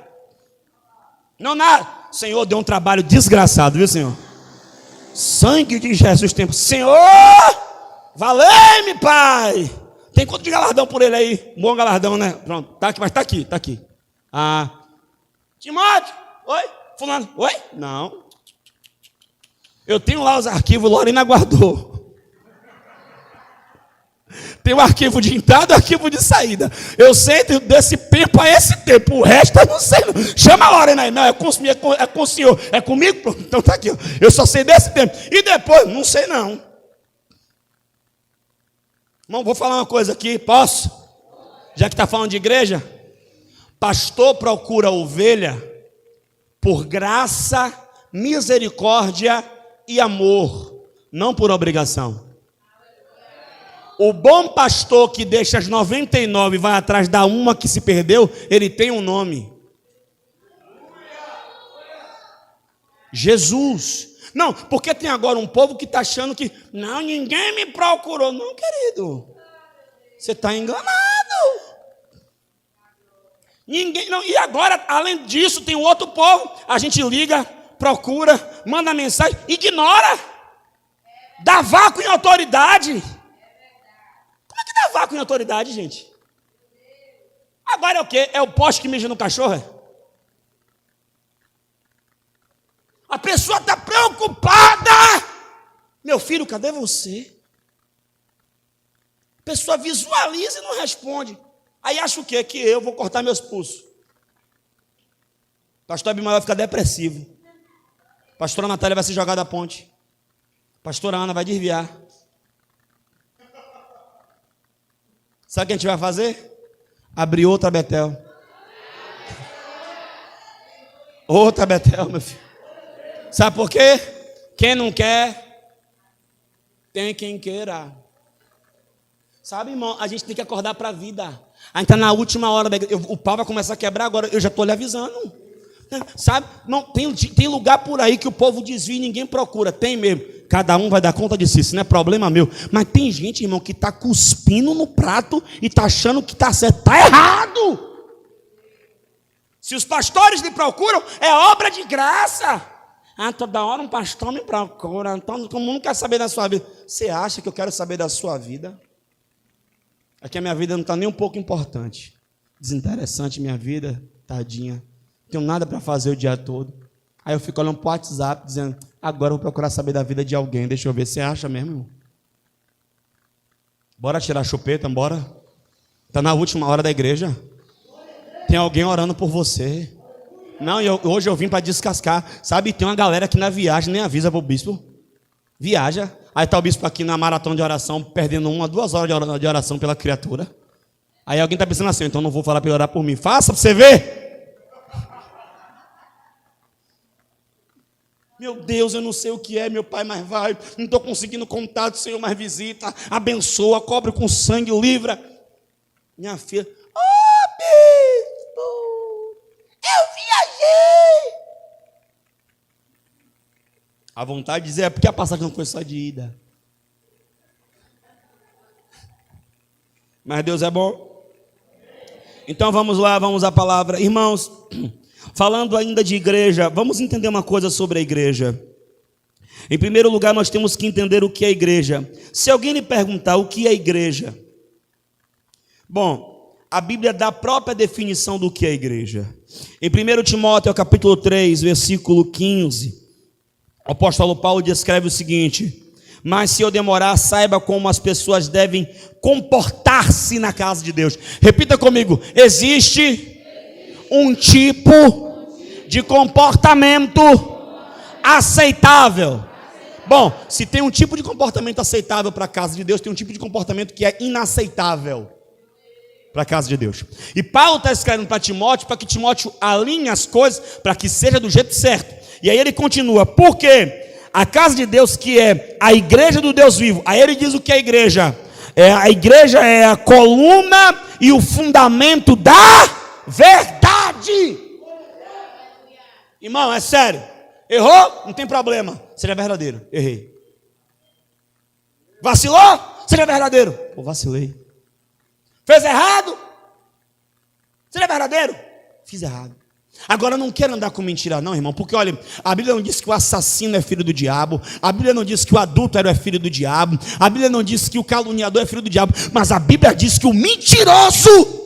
Não, nada. Senhor, deu um trabalho desgraçado, viu, Senhor? Sangue de Jesus tem. Senhor, valei-me, pai. Tem quanto de galardão por ele aí? Bom galardão, né? Pronto, tá aqui, mas tá aqui. Timóteo, oi? Fulano, oi? Não. Eu tenho lá os arquivos, Lorena guardou. Tem o arquivo de entrada e o arquivo de saída. Eu sei desse tempo a esse tempo. O resto eu não sei. Não. Chama a Lorena aí. Não, é com o senhor. É comigo? Pronto. Então tá aqui. Ó. Eu só sei desse tempo. E depois, não sei não. Irmão, vou falar uma coisa aqui. Posso? Já que está falando de igreja. Pastor procura ovelha por graça, misericórdia e amor. Não por obrigação. O bom pastor que deixa as 99 e vai atrás da uma que se perdeu, ele tem um nome. Jesus. Não, porque tem agora um povo que está achando que não, ninguém me procurou. Não, querido. Você está enganado. Ninguém, não. E agora, além disso, tem um outro povo. A gente liga, procura, manda mensagem, ignora. Dá vácuo em autoridade. Dá vácuo em autoridade, gente. Agora é o quê? É o poste que mija no cachorro? É? A pessoa está preocupada. Meu filho, cadê você? A pessoa visualiza e não responde. Aí acha o quê? Que eu vou cortar meus pulsos. Pastor Abimael vai ficar depressivo. Pastora Natália vai se jogar da ponte. Pastora Ana vai desviar. Sabe o que a gente vai fazer? Abrir outra Betel. Outra Betel, meu filho. Sabe por quê? Quem não quer, tem quem queira. Sabe, irmão, a gente tem que acordar para a vida. A gente está na última hora da igreja. O pau vai começar a quebrar agora. Eu já estou lhe avisando. Sabe, não, tem lugar por aí que o povo desvia e ninguém procura. Tem mesmo. Cada um vai dar conta de si, isso não é problema meu. Mas tem gente, irmão, que está cuspindo no prato e está achando que está certo. Está errado. Se os pastores lhe procuram, é obra de graça. Ah, toda hora um pastor me procura. Então, como não quer saber da sua vida. Você acha que eu quero saber da sua vida? É que a minha vida não está nem um pouco importante. Desinteressante minha vida, tadinha. Não tenho nada para fazer o dia todo. Aí eu fico olhando para o WhatsApp, dizendo, agora eu vou procurar saber da vida de alguém. Deixa eu ver, você acha mesmo, irmão? Bora tirar a chupeta, bora. Está na última hora da igreja. Tem alguém orando por você. Não, hoje eu vim para descascar. Sabe, tem uma galera que na viagem nem avisa para o bispo. Viaja. Aí está o bispo aqui na maratona de oração, perdendo 1 a 2 horas de oração pela criatura. Aí alguém está pensando assim, então não vou falar para ele orar por mim. Faça para você ver. Meu Deus, eu não sei o que é, meu pai, mas vai. Não estou conseguindo contato, Senhor, mas visita. Abençoa, cobre com sangue, livra. Minha filha, bispo, eu viajei. A vontade de dizer é porque a passagem não foi só de ida. Mas Deus é bom. Então vamos lá, vamos à palavra. Irmãos, falando ainda de igreja, vamos entender uma coisa sobre a igreja. Em primeiro lugar, nós temos que entender o que é a igreja. Se alguém lhe perguntar o que é a igreja, bom, a Bíblia dá a própria definição do que é a igreja. Em 1 Timóteo, capítulo 3, versículo 15, o apóstolo Paulo descreve o seguinte: mas se eu demorar, saiba como as pessoas devem comportar-se na casa de Deus. Repita comigo: existe um tipo de comportamento aceitável. Bom, se tem um tipo de comportamento aceitável para a casa de Deus, tem um tipo de comportamento que é inaceitável para a casa de Deus. E Paulo está escrevendo para Timóteo, para que Timóteo alinhe as coisas, para que seja do jeito certo. E aí ele continua, porque a casa de Deus, que é a igreja do Deus vivo, aí ele diz o que é a igreja. A igreja é a coluna e o fundamento da verdade. Irmão, é sério. Errou? Não tem problema. Seja verdadeiro. Errei. Vacilou? Seja verdadeiro. Pô, vacilei. Fez errado? Seja verdadeiro. Fiz errado. Agora não quero andar com mentira não, irmão, porque olha, a Bíblia não diz que o assassino é filho do diabo, a Bíblia não diz que o adúltero é filho do diabo, a Bíblia não diz que o caluniador é filho do diabo, mas a Bíblia diz que o mentiroso.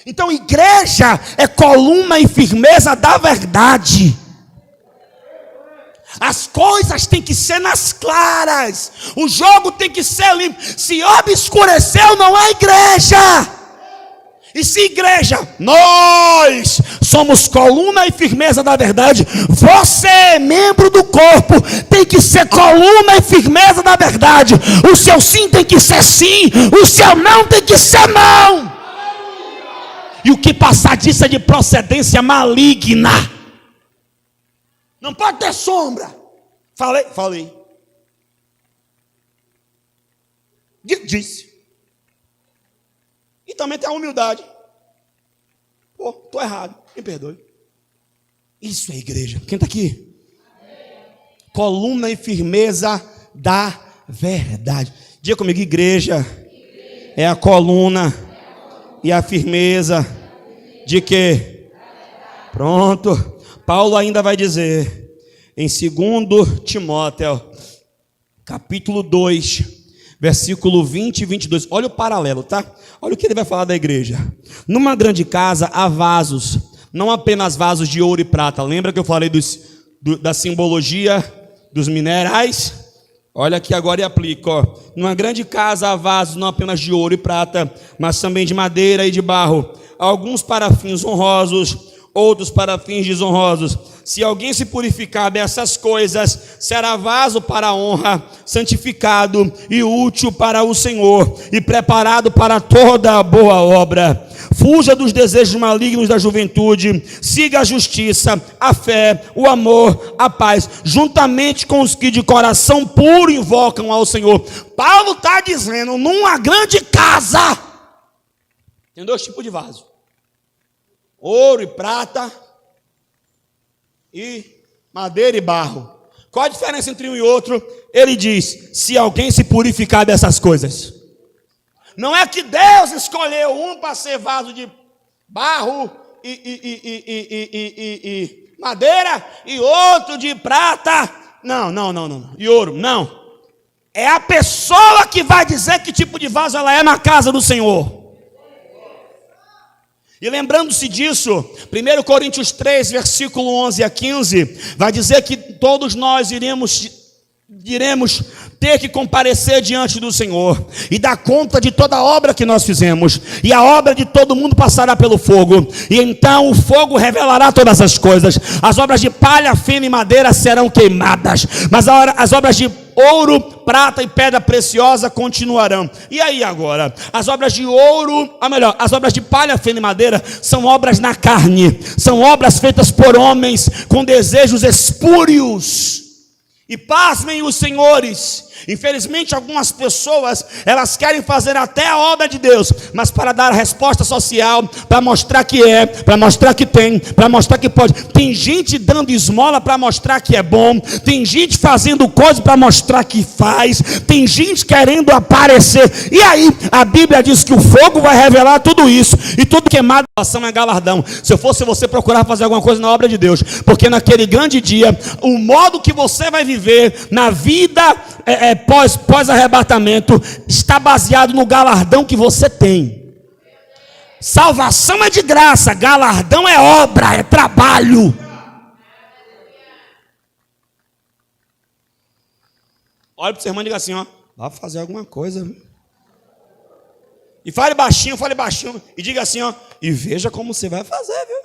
Então igreja é coluna e firmeza da verdade. As coisas têm que ser nas claras. O jogo tem que ser limpo. Se obscureceu, não é igreja. E se igreja, nós somos coluna e firmeza da verdade. Você é membro do corpo, tem que ser coluna e firmeza da verdade. O seu sim tem que ser sim, o seu não tem que ser não. E o que passar disso é de procedência maligna. Não pode ter sombra. Falei. Disse. E também tem a humildade. Pô, estou errado, me perdoe. Isso é igreja. Quem está aqui? Coluna e firmeza da verdade. Diga comigo, igreja é a coluna e a firmeza de quê? Pronto. Paulo ainda vai dizer em 2 Timóteo, capítulo 2, versículo 20 e 22. Olha o paralelo, tá? Olha o que ele vai falar da igreja. Numa grande casa há vasos, não apenas vasos de ouro e prata. Lembra que eu falei da simbologia dos minerais? Olha aqui agora e aplica, ó. Numa grande casa há vasos não apenas de ouro e prata, mas também de madeira e de barro. Alguns para fins honrosos, outros para fins desonrosos. Se alguém se purificar dessas coisas, será vaso para a honra, santificado e útil para o Senhor, e preparado para toda a boa obra. Fuja dos desejos malignos da juventude, siga a justiça, a fé, o amor, a paz, juntamente com os que de coração puro invocam ao Senhor. Paulo está dizendo, numa grande casa, tem 2 tipos de vaso: ouro e prata, e madeira e barro. Qual a diferença entre um e outro? Ele diz, se alguém se purificar dessas coisas. Não é que Deus escolheu um para ser vaso de barro e madeira, e outro de prata. Não. E ouro, não. É a pessoa que vai dizer que tipo de vaso ela é na casa do Senhor. E lembrando-se disso, 1 Coríntios 3, versículo 11 a 15, vai dizer que todos nós iremos ter que comparecer diante do Senhor e dar conta de toda a obra que nós fizemos, e a obra de todo mundo passará pelo fogo, e então o fogo revelará todas as coisas. As obras de palha, feno e madeira serão queimadas, mas as obras de ouro, prata e pedra preciosa continuarão. E aí agora, as obras de ouro, as obras de palha, feno e madeira são obras na carne, são obras feitas por homens com desejos espúrios. E pasmem os senhores, infelizmente algumas pessoas, elas querem fazer até a obra de Deus, mas para dar a resposta social, para mostrar que é, para mostrar que tem, para mostrar que pode. Tem gente dando esmola para mostrar que é bom, tem gente fazendo coisa para mostrar que faz, tem gente querendo aparecer. E aí, a Bíblia diz que o fogo vai revelar tudo isso, e tudo queimado é galardão. Se eu fosse você, procurar fazer alguma coisa na obra de Deus, porque naquele grande dia, o modo que você vai viver na vida pós-arrebatamento está baseado no galardão que você tem. Salvação é de graça, galardão é obra, é trabalho. Olha para o seu irmão e diga assim, ó, vai fazer alguma coisa, viu? E fale baixinho, e diga assim, ó, e veja como você vai fazer, viu?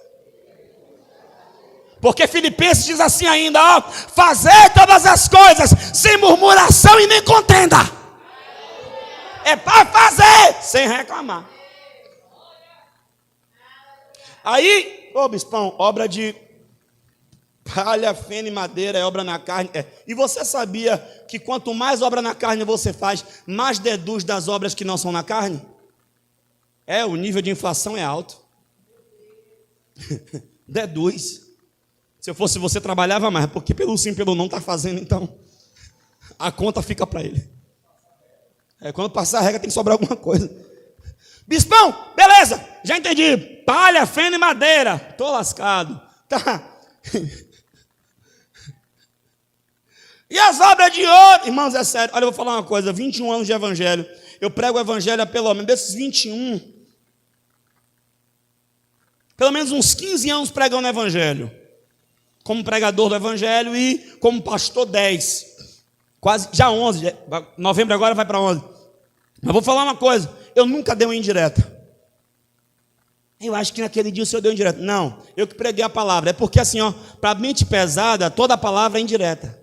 Porque Filipenses diz assim ainda, ó, fazer todas as coisas sem murmuração e nem contenda. É para fazer sem reclamar. Aí, ô bispão, obra de palha, feno e madeira é obra na carne. E você sabia que quanto mais obra na carne você faz, mais deduz das obras que não são na carne? O nível de inflação é alto. Deduz. Se eu fosse você, trabalhava mais, porque pelo sim, pelo não está fazendo, então a conta fica para ele. Quando passar a regra tem que sobrar alguma coisa. Bispão, beleza, já entendi. Palha, feno e madeira. Estou lascado. Tá. E as obras de ouro? Irmãos, é sério. Olha, eu vou falar uma coisa. 21 anos de evangelho. Eu prego o evangelho há pelo menos desses 21. Pelo menos uns 15 anos pregando o evangelho. como pregador do evangelho e como pastor 10. Quase, já 11, novembro agora vai para 11. Mas vou falar uma coisa, eu nunca dei uma indireta. Eu acho que naquele dia o Senhor deu indireta. Não, eu que preguei a palavra. É porque assim, para a mente pesada, toda a palavra é indireta.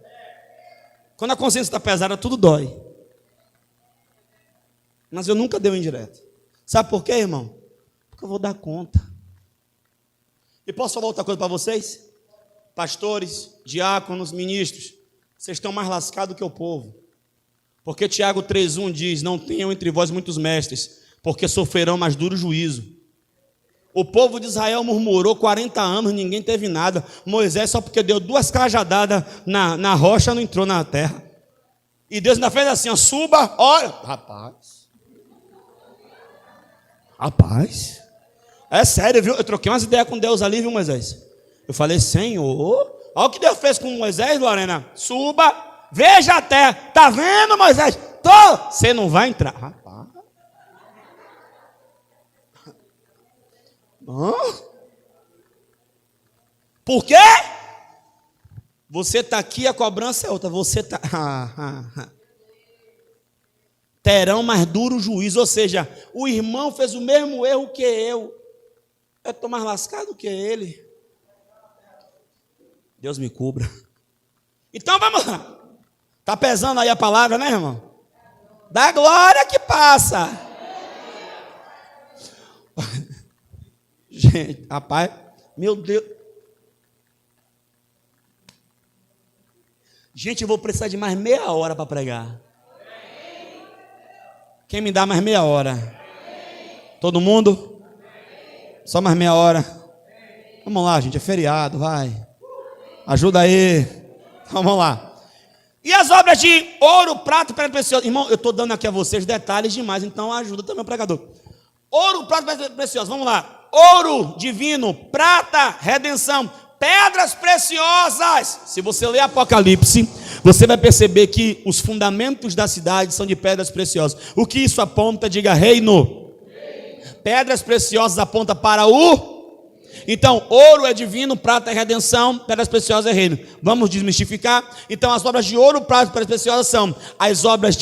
Quando a consciência está pesada, tudo dói. Mas eu nunca dei uma indireta. Sabe por quê, irmão? Porque eu vou dar conta. E posso falar outra coisa para vocês? Pastores, diáconos, ministros, vocês estão mais lascados que o povo. Porque Tiago 3,1 diz: não tenham entre vós muitos mestres, porque sofrerão mais duro juízo. O povo de Israel murmurou 40 anos, ninguém teve nada. Moisés, só porque deu 2 cajadadas na rocha, não entrou na terra. E Deus ainda fez assim, suba, olha. Rapaz, é sério, viu? Eu troquei umas ideias com Deus ali, viu, Moisés? Eu falei, Senhor, olha o que Deus fez com Moisés, Lorena. Suba, veja a terra. Tá vendo, Moisés? Você não vai entrar. Rapaz. Por quê? Você está aqui, a cobrança é outra. Você está... Terão mais duro juízo. Ou seja, o irmão fez o mesmo erro que eu. Eu estou mais lascado que ele. Deus me cubra. Então vamos lá. Está pesando aí a palavra, né, irmão? Da glória que passa. Gente, rapaz, meu Deus. Gente, eu vou precisar de mais meia hora para pregar. Quem me dá mais meia hora? Todo mundo? Só mais meia hora? Vamos lá, gente, é feriado, vai. Ajuda aí. Vamos lá. E as obras de ouro, prata e pedra preciosa? Irmão, eu estou dando aqui a vocês detalhes demais, então ajuda também o pregador. Ouro, prata e pedra preciosa, vamos lá. Ouro divino, prata, redenção, pedras preciosas. Se você ler Apocalipse, você vai perceber que os fundamentos da cidade são de pedras preciosas. O que isso aponta? Diga reino. Pedras preciosas aponta para o... Então, ouro é divino, prata é redenção, pedras preciosas é reino. Vamos desmistificar? Então, as obras de ouro, prata e pedras preciosas são as obras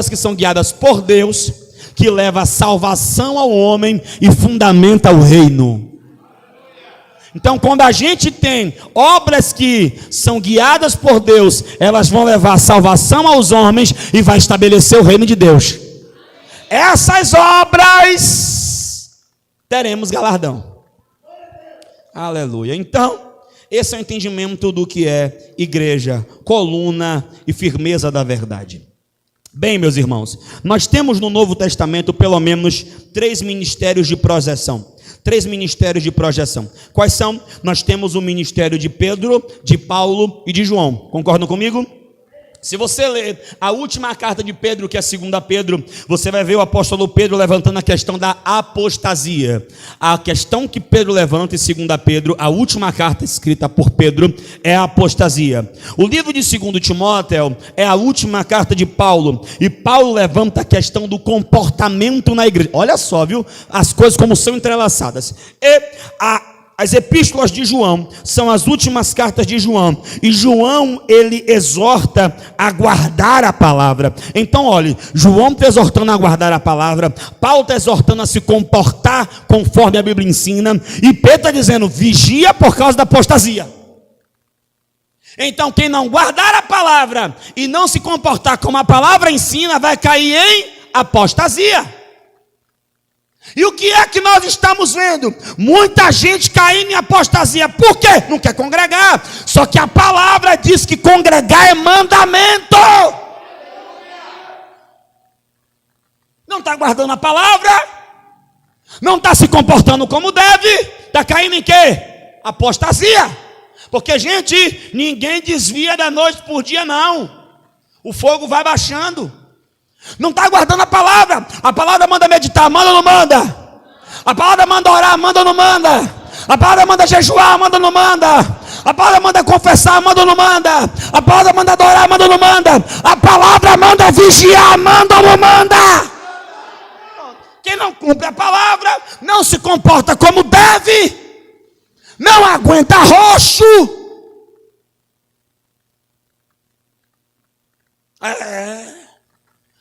que são guiadas por Deus, que leva a salvação ao homem e fundamenta o reino. Então, quando a gente tem obras que são guiadas por Deus, elas vão levar a salvação aos homens e vai estabelecer o reino de Deus. Essas obras teremos galardão. Aleluia. Então, esse é o entendimento do que é igreja, coluna e firmeza da verdade. Bem, meus irmãos, nós temos no Novo Testamento pelo menos 3 ministérios de projeção. 3 ministérios de projeção. Quais são? Nós temos o ministério de Pedro, de Paulo e de João. Concordam comigo? Se você ler a última carta de Pedro, que é a 2 Pedro, você vai ver o apóstolo Pedro levantando a questão da apostasia. A questão que Pedro levanta em 2 Pedro, a última carta escrita por Pedro, é a apostasia. O livro de 2 Timóteo é a última carta de Paulo, e Paulo levanta a questão do comportamento na igreja. Olha só, viu? As coisas como são entrelaçadas. As epístolas de João são as últimas cartas de João. E João, ele exorta a guardar a palavra. Então, olhe, João está exortando a guardar a palavra. Paulo está exortando a se comportar conforme a Bíblia ensina. E Pedro está dizendo, vigia por causa da apostasia. Então, quem não guardar a palavra e não se comportar como a palavra ensina, vai cair em apostasia. E o que é que nós estamos vendo? Muita gente caindo em apostasia. Por quê? Não quer congregar. Só que a palavra diz que congregar é mandamento. Não está guardando a palavra, não está se comportando como deve, está caindo em quê? Apostasia. Porque, gente, ninguém desvia da noite por dia, não. O fogo vai baixando. Não está guardando a palavra manda meditar, manda ou não manda? A palavra manda orar, manda ou não manda? A palavra manda jejuar, manda ou não manda? A palavra manda confessar, manda ou não manda? A palavra manda adorar, manda ou não manda? A palavra manda vigiar, manda ou não manda? Quem não cumpre a palavra, não se comporta como deve, não aguenta roxo.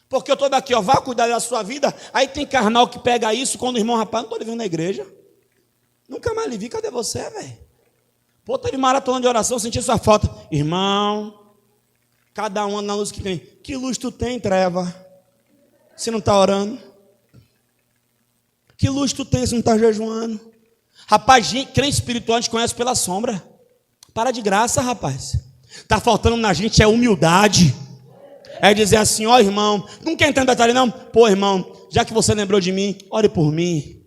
Porque eu estou daqui, ó, vá cuidar da sua vida. Aí tem carnal que pega isso, quando o irmão, rapaz, não estou lhe vendo na igreja. Nunca mais lhe vi, cadê você, velho? Pô, estou de maratona de oração, senti sua falta. Irmão, cada um na luz que tem. Que luz tu tem, treva? Se não está orando? Que luz tu tem se não está jejuando? Rapaz, gente, crente espiritual a gente conhece pela sombra. Para de graça, rapaz. Está faltando na gente é humildade. É dizer assim, ó irmão, não quer entrar em detalhe não? Pô irmão, já que você lembrou de mim, ore por mim.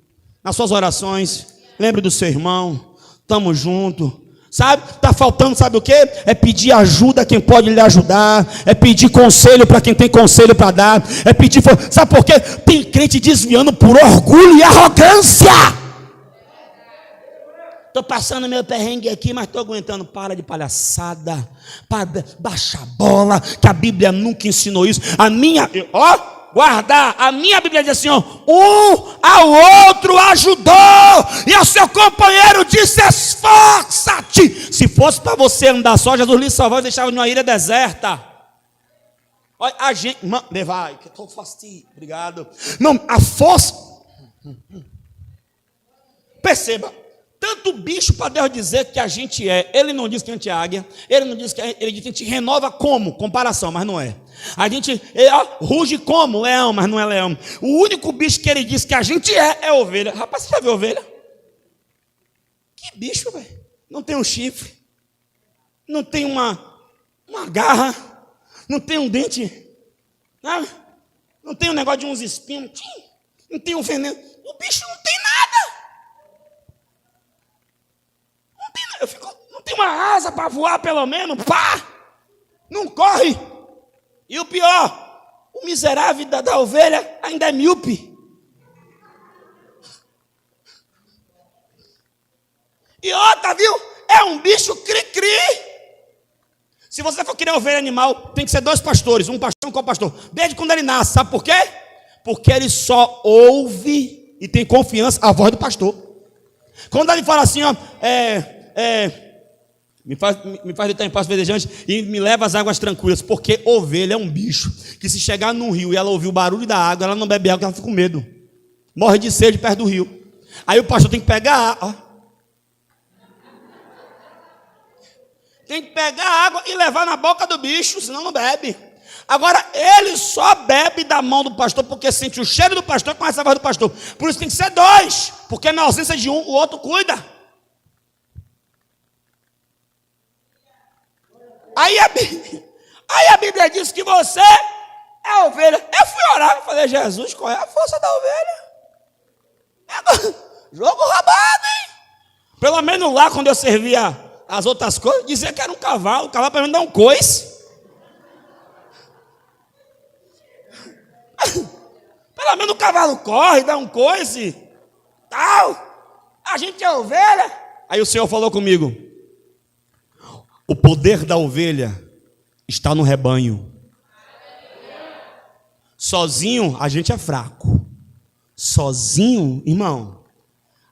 Nas suas orações, lembre do seu irmão. Tamo junto. Sabe, está faltando, sabe o que? É pedir ajuda a quem pode lhe ajudar. É pedir conselho para quem tem conselho para dar. É pedir, sabe por quê? Tem crente desviando por orgulho e arrogância. Estou passando meu perrengue aqui, mas estou aguentando. Para de palhaçada. Baixa a bola, que a Bíblia nunca ensinou isso. A minha, guardar, a minha Bíblia diz assim, ó, um ao outro ajudou, e ao seu companheiro disse, esforça-te. Se fosse para você andar só, Jesus lhe salvou e deixava numa ilha deserta. Olha, a gente, vai, que estou fastidio, obrigado. Não, a força, perceba, tanto bicho para Deus dizer que a gente é. Ele não diz que a gente é águia. Ele não diz que ele diz que a gente renova como? Comparação, mas não é. A gente ruge como? Leão, mas não é leão. O único bicho que ele diz que a gente é ovelha. Rapaz, você já viu ovelha? Que bicho, velho. Não tem um chifre. Não tem uma garra. Não tem um dente. Não tem um negócio de uns espinhos. Não tem um veneno. O bicho não tem nada. Não tem uma asa para voar pelo menos, pá! Não corre! E o pior, o miserável da ovelha ainda é míope. E outra, viu? É um bicho cri-cri. Se você for criar ovelha animal, tem que ser 2 pastores, um pastor e um co-pastor. Desde quando ele nasce, sabe por quê? Porque ele só ouve e tem confiança a voz do pastor. Quando ele fala assim, ó, me faz deitar em paz verdejante e me leva às águas tranquilas, porque ovelha é um bicho que se chegar num rio e ela ouvir o barulho da água, ela não bebe água, ela fica com medo, morre de sede perto do rio. Aí o pastor tem que pegar a água e levar na boca do bicho, senão não bebe. Agora ele só bebe da mão do pastor porque sente o cheiro do pastor e conhece a voz do pastor. Por isso tem que ser 2, porque na ausência de um, o outro cuida. Aí a Bíblia diz que você é ovelha. Eu fui orar e falei, Jesus, qual é a força da ovelha? Jogo roubado, hein? Pelo menos lá, quando eu servia as outras coisas, dizia que era um cavalo. O cavalo para mim dá um coice. Pelo menos o cavalo corre, dá um coice. Tal. A gente é ovelha. Aí o Senhor falou comigo. O poder da ovelha está no rebanho. Sozinho a gente é fraco. Sozinho, irmão,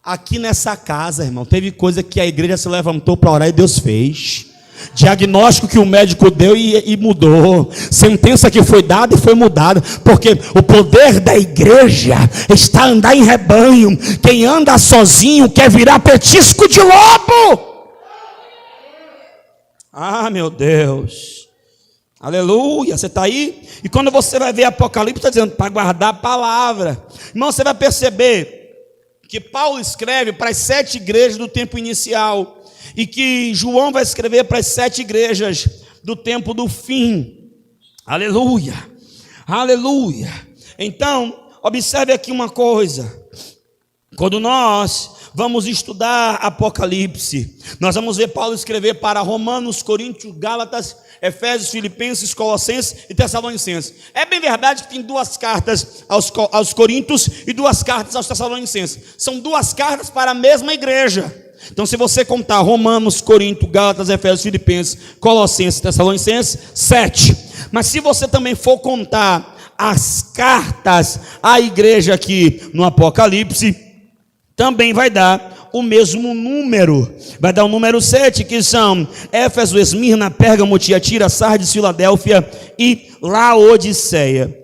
aqui nessa casa, irmão, teve coisa que a igreja se levantou para orar e Deus fez. Diagnóstico que o médico deu e mudou. Sentença que foi dada e foi mudada. Porque o poder da igreja está a andar em rebanho. Quem anda sozinho quer virar petisco de lobo. Ah, meu Deus. Aleluia, você está aí? E quando você vai ver Apocalipse, está dizendo para guardar a palavra. Irmão, você vai perceber que Paulo escreve para as 7 igrejas do tempo inicial. E que João vai escrever para as 7 igrejas do tempo do fim. Aleluia, aleluia. Então, observe aqui uma coisa. Quando nós vamos estudar Apocalipse, nós vamos ver Paulo escrever para Romanos, Coríntios, Gálatas, Efésios, Filipenses, Colossenses e Tessalonicenses. É bem verdade que tem 2 cartas aos Coríntios e 2 cartas aos Tessalonicenses. São 2 cartas para a mesma igreja. Então, se você contar Romanos, Coríntios, Gálatas, Efésios, Filipenses, Colossenses, Tessalonicenses, 7. Mas se você também for contar as cartas à igreja aqui no Apocalipse, também vai dar o mesmo número. Vai dar o número 7, que são Éfeso, Esmirna, Pérgamo, Tiatira, Sardes, Filadélfia e Laodiceia.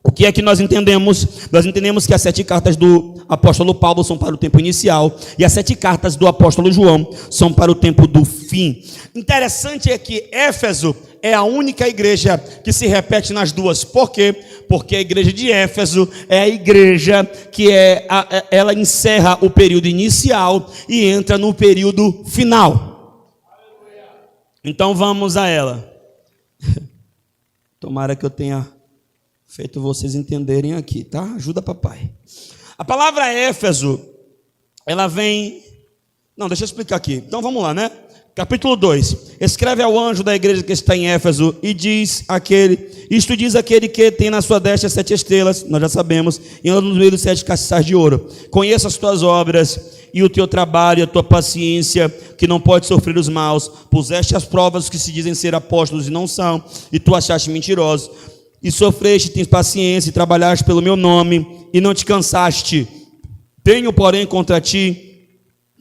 O que é que nós entendemos? Nós entendemos que as 7 cartas do apóstolo Paulo são para o tempo inicial e as 7 cartas do apóstolo João são para o tempo do fim. Interessante é que Éfeso é a única igreja que se repete nas duas. Por quê? Porque a igreja de Éfeso é a igreja que ela encerra o período inicial e entra no período final. Então vamos a ela. Tomara que eu tenha feito vocês entenderem aqui, tá? Ajuda papai. A palavra Éfeso, ela vem... Não, deixa eu explicar aqui. Então vamos lá, né? Capítulo 2. Escreve ao anjo da igreja que está em Éfeso e diz isto diz aquele que tem na sua destra 7 estrelas, nós já sabemos, e anda no meio dos 7 castiçais de ouro. Conheço as tuas obras e o teu trabalho, a tua paciência, que não pode sofrer os maus. Puseste as provas que se dizem ser apóstolos e não são, e tu achaste mentirosos. E sofreste, tens paciência, e trabalhaste pelo meu nome, e não te cansaste. Tenho, porém, contra ti,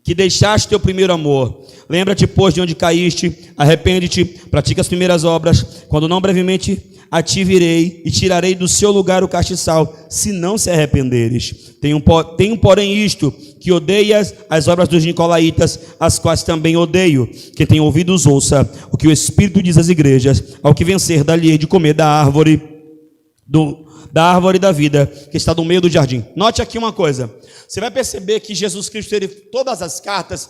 que deixaste teu primeiro amor. Lembra-te, pois, de onde caíste, arrepende-te, pratica as primeiras obras, quando não brevemente a ti virei, e tirarei do seu lugar o castiçal, se não se arrependeres. Tenho, porém, isto, que odeias as obras dos nicolaítas, as quais também odeio. Quem tem ouvidos ouça o que o Espírito diz às igrejas. Ao que vencer, dá-lhe de comer da árvore da vida, que está no meio do jardim. Note aqui uma coisa. Você vai perceber que Jesus Cristo, todas as cartas,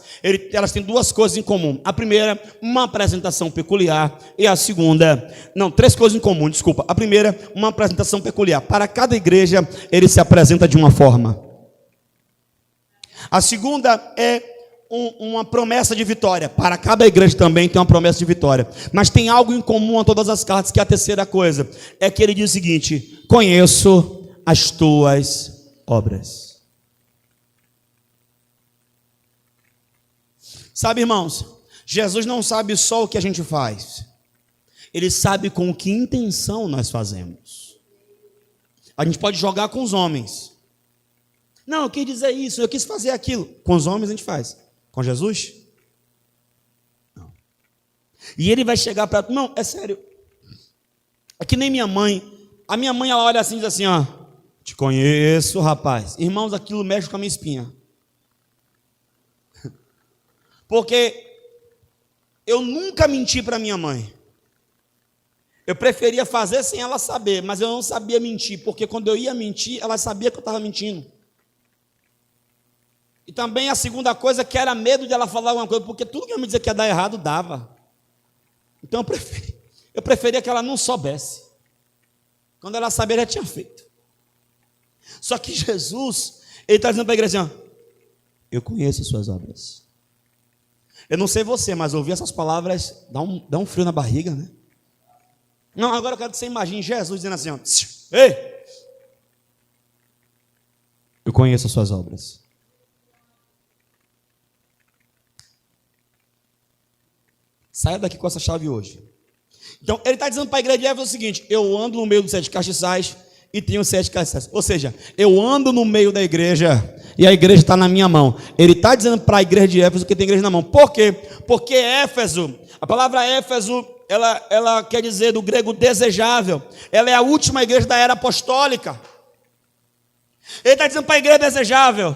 elas têm 2 coisas em comum. A primeira, uma apresentação peculiar. E a segunda, 3 coisas em comum, desculpa. A primeira, uma apresentação peculiar. Para cada igreja, ele se apresenta de uma forma. A segunda é uma promessa de vitória. Para cada igreja também tem uma promessa de vitória. Mas tem algo em comum a todas as cartas, que é a terceira coisa. É que ele diz o seguinte: conheço as tuas obras. Sabe, irmãos, Jesus não sabe só o que a gente faz. Ele sabe com que intenção nós fazemos. A gente pode jogar com os homens. Não, eu quis dizer isso, eu quis fazer aquilo. Com os homens a gente faz. Com Jesus? Não. E ele vai chegar para... Não, é sério. É que nem minha mãe. A minha mãe, ela olha assim e diz assim, ó: te conheço, rapaz. Irmãos, aquilo mexe com a minha espinha. Porque eu nunca menti para minha mãe. Eu preferia fazer sem ela saber, mas eu não sabia mentir, porque quando eu ia mentir, ela sabia que eu estava mentindo. E também a segunda coisa, que era medo de ela falar alguma coisa, porque tudo que eu me dizia que ia dar errado, dava. Então eu preferia que ela não soubesse. Quando ela sabia, já tinha feito. Só que Jesus, ele está dizendo para a igreja assim, ó: eu conheço as suas obras. Eu não sei você, mas ouvir essas palavras dá um frio na barriga, né? Não, agora eu quero que você imagine Jesus dizendo assim, ó: ei, eu conheço as suas obras. Saia daqui com essa chave hoje. Então, ele está dizendo para a igreja de Éfeso o seguinte: eu ando no meio dos 7 castiçais e tenho 7 castiçais. Ou seja, eu ando no meio da igreja e a igreja está na minha mão. Ele está dizendo para a igreja de Éfeso que tem igreja na mão. Por quê? Porque Éfeso, a palavra Éfeso, ela quer dizer do grego desejável. Ela é a última igreja da era apostólica. Ele está dizendo para a igreja desejável: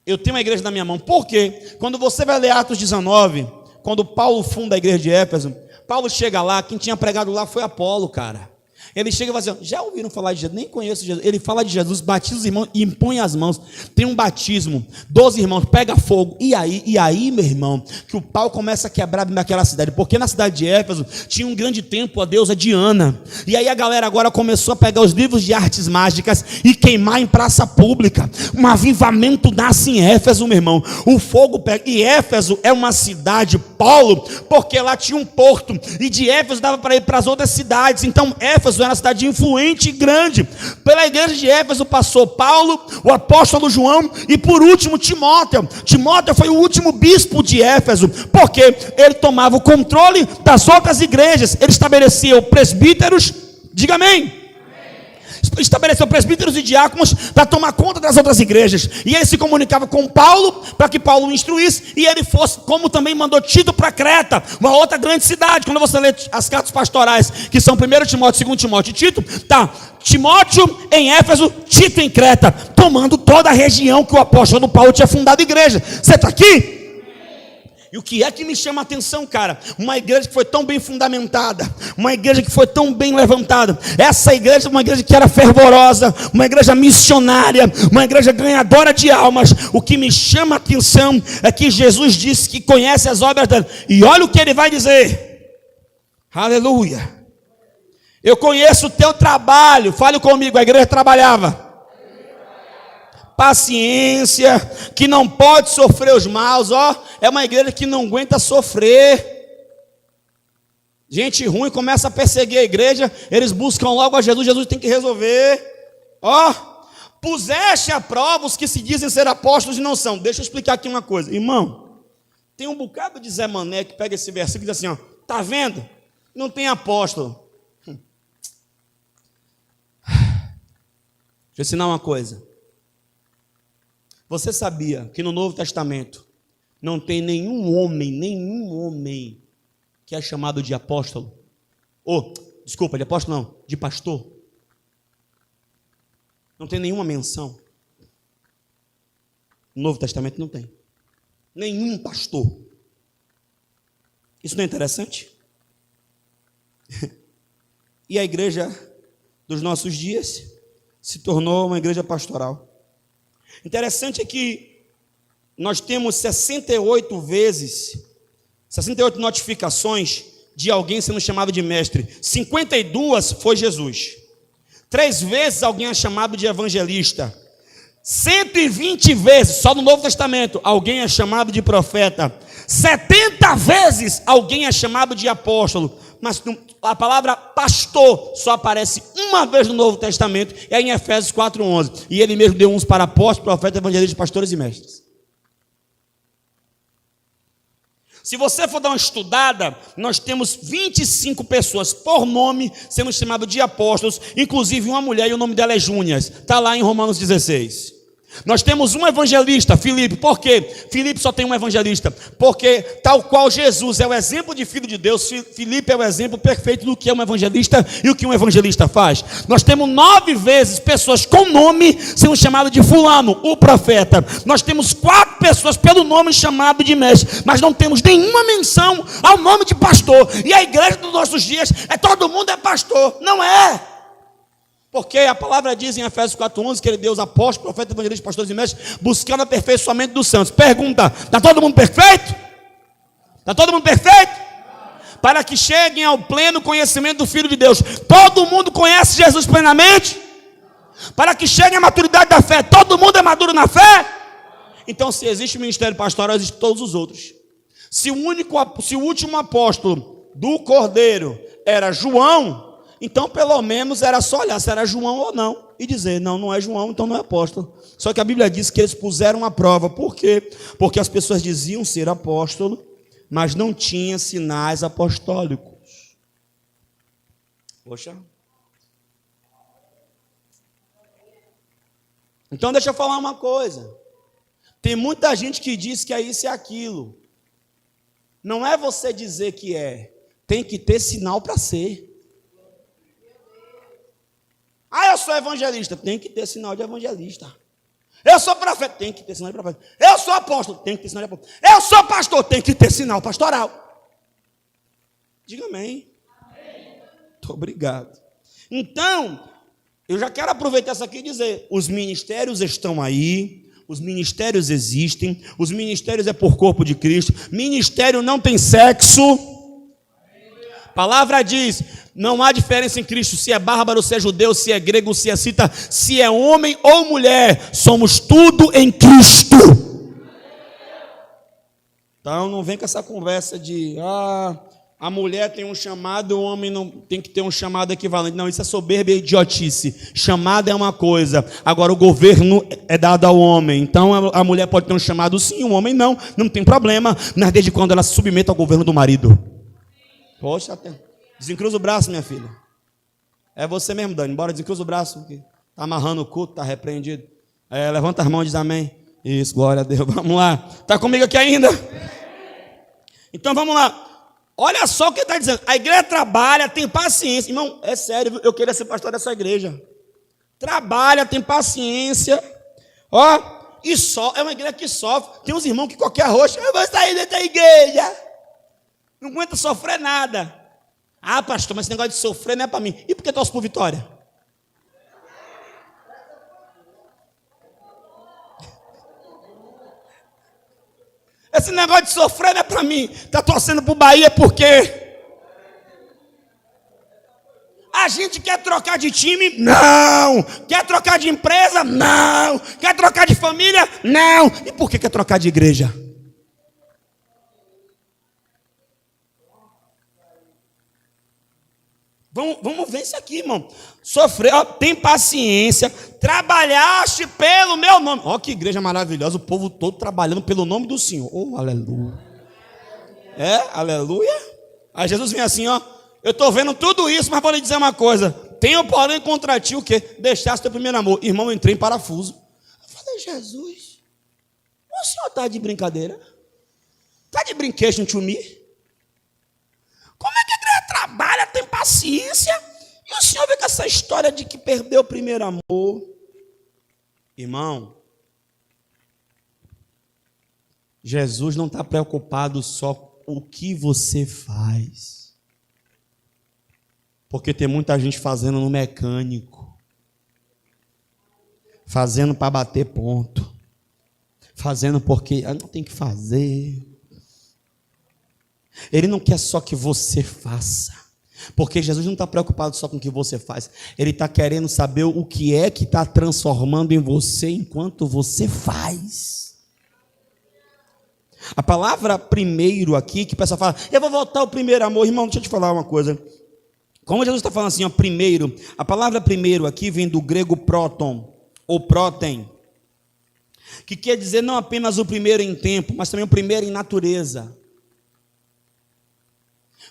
eu tenho uma igreja na minha mão. Por quê? Quando você vai ler Atos 19, quando Paulo funda a igreja de Éfeso, Paulo chega lá, quem tinha pregado lá foi Apolo, cara. Ele chega e fala assim: já ouviram falar de Jesus? Nem conheço Jesus. Ele fala de Jesus, batiza os irmãos e impõe as mãos. Tem um batismo, 12 irmãos, pega fogo. E aí, meu irmão, que o pau começa a quebrar naquela cidade. Porque na cidade de Éfeso tinha um grande templo, a deusa Diana. E aí a galera agora começou a pegar os livros de artes mágicas e queimar em praça pública. Um avivamento nasce em Éfeso, meu irmão. O fogo pega. E Éfeso é uma cidade polo, porque lá tinha um porto. E de Éfeso dava para ir para as outras cidades. Então Éfeso era uma cidade influente e grande. Pela igreja de Éfeso passou Paulo, o apóstolo João e por último Timóteo. Timóteo foi o último bispo de Éfeso, porque ele tomava o controle das outras igrejas. Ele estabeleceu presbíteros, diga amém. estabeleceu presbíteros e diáconos para tomar conta das outras igrejas. E ele se comunicava com Paulo para que Paulo o instruísse e ele fosse, como também mandou Tito para Creta, uma outra grande cidade. Quando você lê as cartas pastorais, que são 1 Timóteo, 2 Timóteo e Tito, tá Timóteo em Éfeso, Tito em Creta, tomando toda a região que o apóstolo Paulo tinha fundado a igreja. Você está aqui? E o que é que me chama a atenção, cara? Uma igreja que foi tão bem fundamentada, uma igreja que foi tão bem levantada. Essa igreja, uma igreja que era fervorosa, uma igreja missionária, uma igreja ganhadora de almas. O que me chama a atenção é que Jesus disse que conhece as obras dela. E olha o que ele vai dizer. Aleluia. Eu conheço o teu trabalho. Fale comigo, a igreja trabalhava. Paciência, que não pode sofrer os maus, ó, é uma igreja que não aguenta sofrer. Gente ruim começa a perseguir a igreja, eles buscam logo a Jesus, Jesus tem que resolver. Ó, puseste à prova os que se dizem ser apóstolos e não são. Deixa eu explicar aqui uma coisa, irmão. Tem um bocado de Zé Mané que pega esse versículo e diz assim, ó, tá vendo? Não tem apóstolo. Deixa eu ensinar uma coisa. Você sabia que no Novo Testamento não tem nenhum homem que é chamado de apóstolo? Desculpa, de apóstolo não, de pastor. Não tem nenhuma menção. No Novo Testamento não tem. Nenhum pastor. Isso não é interessante? E a igreja dos nossos dias se tornou uma igreja pastoral. Interessante é que nós temos 68 notificações de alguém sendo chamado de mestre. 52 foi Jesus. 3 vezes alguém é chamado de evangelista. 120 vezes, só no Novo Testamento, alguém é chamado de profeta. 70 vezes alguém é chamado de apóstolo. Mas a palavra pastor só aparece uma vez no Novo Testamento, é em Efésios 4:11. E ele mesmo deu uns para apóstolos, profetas, evangelistas, pastores e mestres. Se você for dar uma estudada, nós temos 25 pessoas por nome sendo chamadas de apóstolos, inclusive uma mulher e o nome dela é Júnias. Está lá em Romanos 16. Nós temos um evangelista, Filipe. Por quê? Filipe só tem um evangelista. Porque tal qual Jesus é o exemplo de filho de Deus, Filipe é o exemplo perfeito do que é um evangelista e o que um evangelista faz. Nós temos 9 vezes pessoas com nome sendo chamadas de fulano, o profeta. Nós temos 4 pessoas pelo nome chamado de mestre, mas não temos nenhuma menção ao nome de pastor. E a igreja dos nossos dias todo mundo é pastor. Não é. Porque a palavra diz em Efésios 4:11 que ele deu os apóstolos, profetas, evangelistas, pastores e mestres, buscando aperfeiçoamento dos santos. Pergunta, está todo mundo perfeito? Está todo mundo perfeito? Para que cheguem ao pleno conhecimento do Filho de Deus. Todo mundo conhece Jesus plenamente? Para que cheguem à maturidade da fé. Todo mundo é maduro na fé? Então, se existe o ministério pastoral, existem todos os outros. Se o último apóstolo do Cordeiro era João, então, pelo menos, era só olhar se era João ou não. E dizer, não é João, então não é apóstolo. Só que a Bíblia diz que eles puseram a prova. Por quê? Porque as pessoas diziam ser apóstolo, mas não tinham sinais apostólicos. Poxa. Então, deixa eu falar uma coisa. Tem muita gente que diz que é isso e aquilo. Não é você dizer que é. Tem que ter sinal para ser. Eu sou evangelista, tem que ter sinal de evangelista. Eu sou profeta, tem que ter sinal de profeta. Eu sou apóstolo, tem que ter sinal de apóstolo. Eu sou pastor, tem que ter sinal pastoral. Diga amém. Muito obrigado. Então, eu já quero aproveitar isso aqui e dizer, os ministérios estão aí, os ministérios existem, os ministérios é por corpo de Cristo. Ministério não tem sexo. A palavra diz, não há diferença em Cristo, se é bárbaro, se é judeu, se é grego, se é cita, se é homem ou mulher, somos tudo em Cristo. Então não vem com essa conversa de, a mulher tem um chamado, o homem não tem que ter um chamado equivalente. Não, isso é soberba e idiotice. Chamado é uma coisa, agora o governo é dado ao homem. Então a mulher pode ter um chamado sim, o homem não tem problema, mas desde quando ela se submete ao governo do marido. Poxa, desencruza o braço, minha filha. É você mesmo, Dani. Bora, descruza o braço. Está amarrando o culto, está repreendido. Levanta as mãos e diz amém. Isso, glória a Deus. Vamos lá. Está comigo aqui ainda? Então vamos lá. Olha só o que ele está dizendo. A igreja trabalha, tem paciência. Irmão, é sério, eu queria ser pastor dessa igreja. Trabalha, tem paciência. Ó, e só é uma igreja que sofre. Tem uns irmãos que qualquer roxo, eu vou sair dessa igreja. Não aguenta sofrer nada. Ah, pastor, mas esse negócio de sofrer não é para mim. E por que torce por vitória? Esse negócio de sofrer não é para mim. Está torcendo para o Bahia por quê? A gente quer trocar de time? Não. Quer trocar de empresa? Não. Quer trocar de família? Não. E por que quer trocar de igreja? Vamos ver isso aqui, irmão. Sofrer, ó, tem paciência, trabalhaste pelo meu nome. Ó, que igreja maravilhosa, o povo todo trabalhando pelo nome do Senhor. Oh, aleluia. Aleluia. Aí Jesus vem assim, ó. Eu estou vendo tudo isso, mas vou lhe dizer uma coisa. Tenho, porém, contra ti o quê? Deixaste teu primeiro amor. Irmão, eu entrei em parafuso. Eu falei, Jesus, o senhor está de brincadeira? Está de brincation to me? Como é que a igreja trabalha, tem paciência, e o senhor vê com essa história de que perdeu o primeiro amor? Irmão, Jesus não está preocupado só com o que você faz, porque tem muita gente fazendo no mecânico, fazendo para bater ponto, fazendo porque não tem que fazer. Ele não quer só que você faça, porque Jesus não está preocupado só com o que você faz. Ele está querendo saber o que é que está transformando em você enquanto você faz. A palavra primeiro aqui, que o pessoal fala, eu vou voltar ao primeiro amor. Irmão, deixa eu te falar uma coisa. Como Jesus está falando assim, ó, primeiro, a palavra primeiro aqui vem do grego próton, ou próten, que quer dizer não apenas o primeiro em tempo, mas também o primeiro em natureza.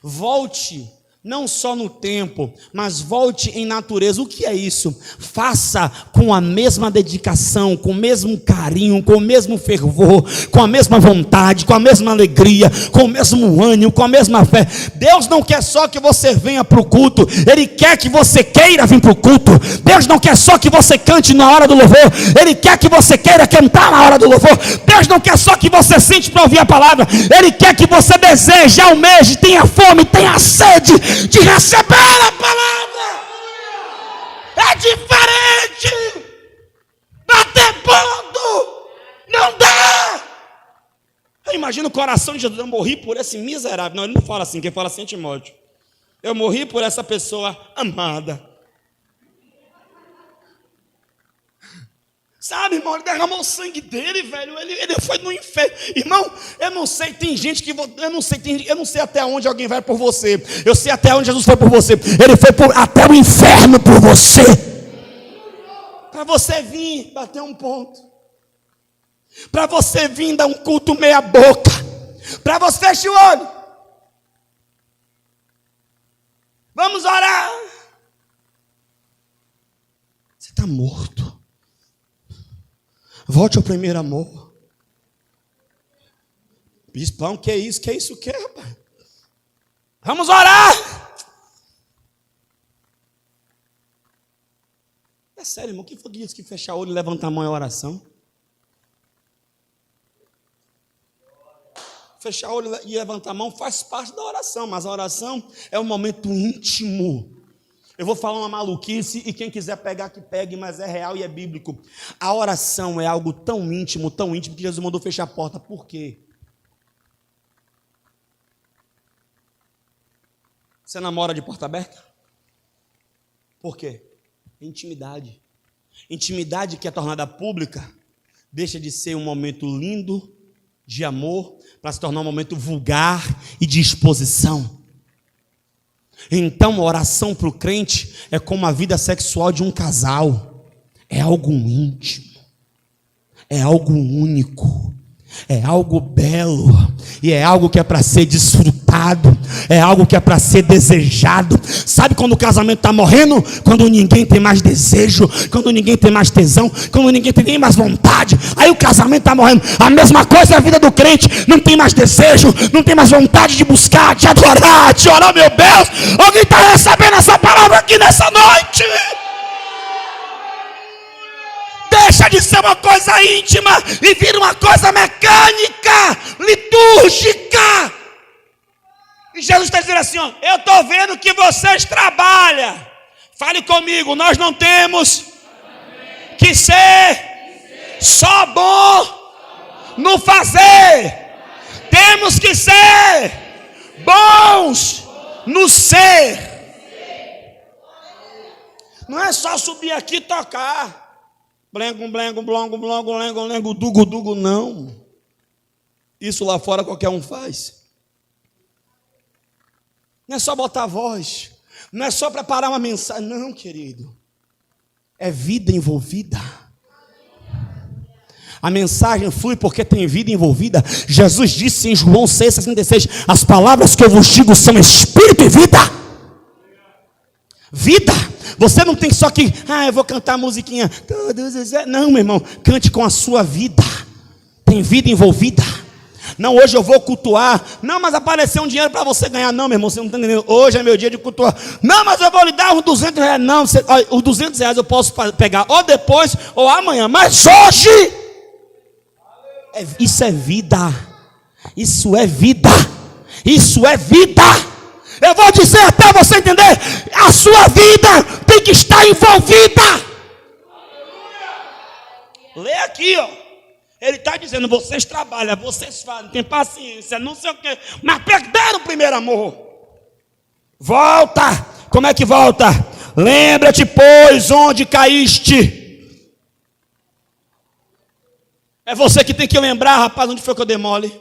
Volte, não só no tempo, mas volte em natureza. O que é isso? Faça com a mesma dedicação, com o mesmo carinho, com o mesmo fervor, com a mesma vontade, com a mesma alegria, com o mesmo ânimo, com a mesma fé. Deus não quer só que você venha para o culto, Ele quer que você queira vir para o culto. Deus não quer só que você cante na hora do louvor, Ele quer que você queira cantar na hora do louvor. Deus não quer só que você sente para ouvir a palavra, Ele quer que você deseje, almeje, tenha fome, tenha sede de receber a palavra. É diferente. Bater ponto não dá. Eu imagino o coração de Jesus. Eu morri por esse miserável. Não, ele não fala assim, quem fala assim é Timóteo. Eu morri por essa pessoa amada. Sabe, irmão, ele derramou o sangue dele, velho. Ele foi no inferno. Irmão, eu não sei, tem gente que... Eu não sei até onde alguém vai por você. Eu sei até onde Jesus foi por você. Ele foi até o inferno por você. Para você vir bater um ponto. Para você vir dar um culto meia boca. Para você fechar o olho. Vamos orar. Você está morto. Volte ao primeiro amor. Bispão, que é isso? Que é isso o quê, rapaz? Vamos orar. É sério, irmão. Quem foi que disse que fechar o olho e levantar a mão é oração? Fechar o olho e levantar a mão faz parte da oração, mas a oração é um momento íntimo. Eu vou falar uma maluquice e quem quiser pegar que pegue, mas é real e é bíblico. A oração é algo tão íntimo que Jesus mandou fechar a porta. Por quê? Você namora de porta aberta? Por quê? Intimidade. Intimidade que é tornada pública deixa de ser um momento lindo de amor para se tornar um momento vulgar e de exposição. Então, a oração para o crente é como a vida sexual de um casal. É algo íntimo, é algo único, é algo belo, e é algo que é para ser desfrutado solicitado, é algo que é para ser desejado. Sabe quando o casamento está morrendo? Quando ninguém tem mais desejo, quando ninguém tem mais tesão, quando ninguém tem nem mais vontade. Aí o casamento está morrendo. A mesma coisa é a vida do crente. Não tem mais desejo, não tem mais vontade de buscar, de adorar, de orar, meu Deus. Alguém está recebendo essa palavra aqui nessa noite? Deixa de ser uma coisa íntima e vira uma coisa mecânica, litúrgica. E Jesus está dizendo assim, ó, eu estou vendo que vocês trabalham. Fale comigo, nós não temos que ser só bom no fazer. Temos que ser bons no ser. Não é só subir aqui e tocar. Blengo, blengo, blongo, blongo, lengo, lengo, dugo, dugo, não. Isso lá fora qualquer um faz. Não é só botar a voz. Não é só preparar uma mensagem. Não, querido. É vida envolvida. A mensagem flui porque tem vida envolvida. Jesus disse em João 6,66: as palavras que eu vos digo são espírito e vida. Vida. Você não tem só que, eu vou cantar a musiquinha. Não, meu irmão, cante com a sua vida. Tem vida envolvida. Não, hoje eu vou cultuar. Não, mas apareceu um dinheiro para você ganhar. Não, meu irmão, você não está entendendo. Hoje é meu dia de cultuar. Não, mas eu vou lhe dar uns 200 reais. Não, os 200 reais eu posso pegar ou depois ou amanhã. Mas hoje, isso é vida. Isso é vida. Isso é vida. Eu vou dizer até você entender. A sua vida tem que estar envolvida. Lê aqui, ó. Ele está dizendo, vocês trabalham, vocês fazem, tem paciência, não sei o quê, mas perderam o primeiro amor. Volta. Como é que volta? Lembra-te, pois, onde caíste. É você que tem que lembrar, rapaz, onde foi que eu dei mole?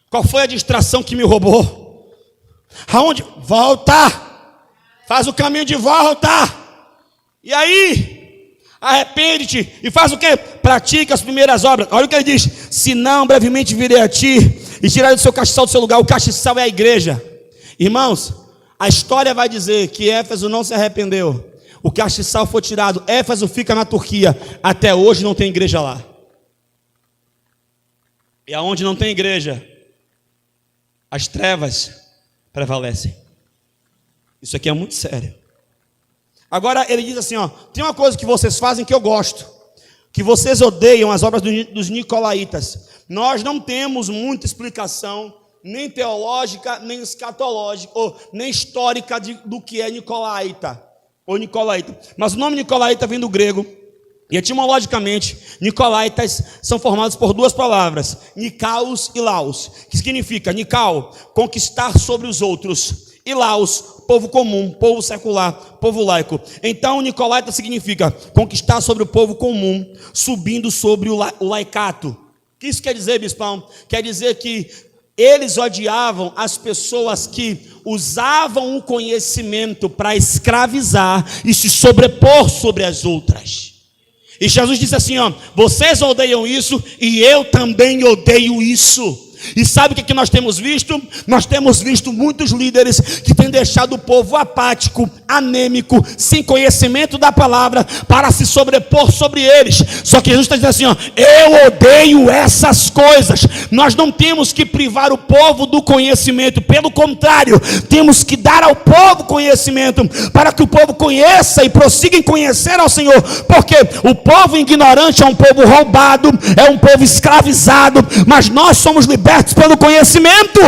Qual foi a distração que me roubou? Aonde? Volta. Faz o caminho de volta. E aí, arrepende-te e faz o quê? Pratica as primeiras obras. Olha o que ele diz: se não, brevemente virei a ti e tirarei do seu castiçal do seu lugar. O castiçal é a igreja. Irmãos, a história vai dizer que Éfeso não se arrependeu. O castiçal foi tirado. Éfeso fica na Turquia. Até hoje não tem igreja lá. E aonde não tem igreja, as trevas prevalecem. Isso aqui é muito sério. Agora ele diz assim, ó, tem uma coisa que vocês fazem que eu gosto, que vocês odeiam as obras dos nicolaítas. Nós não temos muita explicação, nem teológica, nem escatológica, ou nem histórica do que é nicolaíta, ou nicolaíta. Mas o nome nicolaíta vem do grego, e etimologicamente, nicolaítas são formados por duas palavras, nikaos e laos, que significa, nikao, conquistar sobre os outros, e laos, povo comum, povo secular, povo laico. Então, nicolaita significa conquistar sobre o povo comum, subindo sobre o laicato. O que isso quer dizer, bispão? Quer dizer que eles odiavam as pessoas que usavam o conhecimento para escravizar e se sobrepor sobre as outras. E Jesus disse assim, ó, vocês odeiam isso e eu também odeio isso. E sabe o que nós temos visto? Nós temos visto muitos líderes que têm deixado o povo apático, anêmico, sem conhecimento da palavra, para se sobrepor sobre eles. Só que Jesus está dizendo assim, ó, eu odeio essas coisas. Nós não temos que privar o povo do conhecimento, pelo contrário, temos que dar ao povo conhecimento, para que o povo conheça e prossiga em conhecer ao Senhor, porque o povo ignorante é um povo roubado, é um povo escravizado, mas nós somos libertos pelo conhecimento.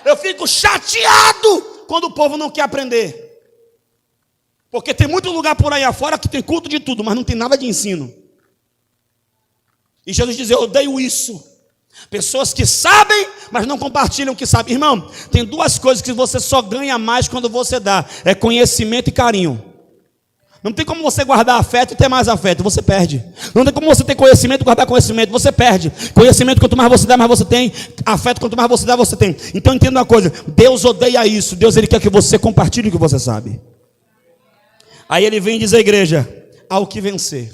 Eu fico chateado quando o povo não quer aprender, porque tem muito lugar por aí afora que tem culto de tudo, mas não tem nada de ensino. E Jesus diz, eu odeio isso. Pessoas que sabem, mas não compartilham o que sabem. Irmão, tem duas coisas que você só ganha mais quando você dá, é conhecimento e carinho. Não tem como você guardar afeto e ter mais afeto, você perde. Não tem como você ter conhecimento e guardar conhecimento, você perde. Conhecimento, quanto mais você dá, mais você tem. Afeto, quanto mais você dá, você tem. Então entenda uma coisa, Deus odeia isso. Deus, ele quer que você compartilhe o que você sabe. Aí ele vem e diz à igreja, ao que vencer.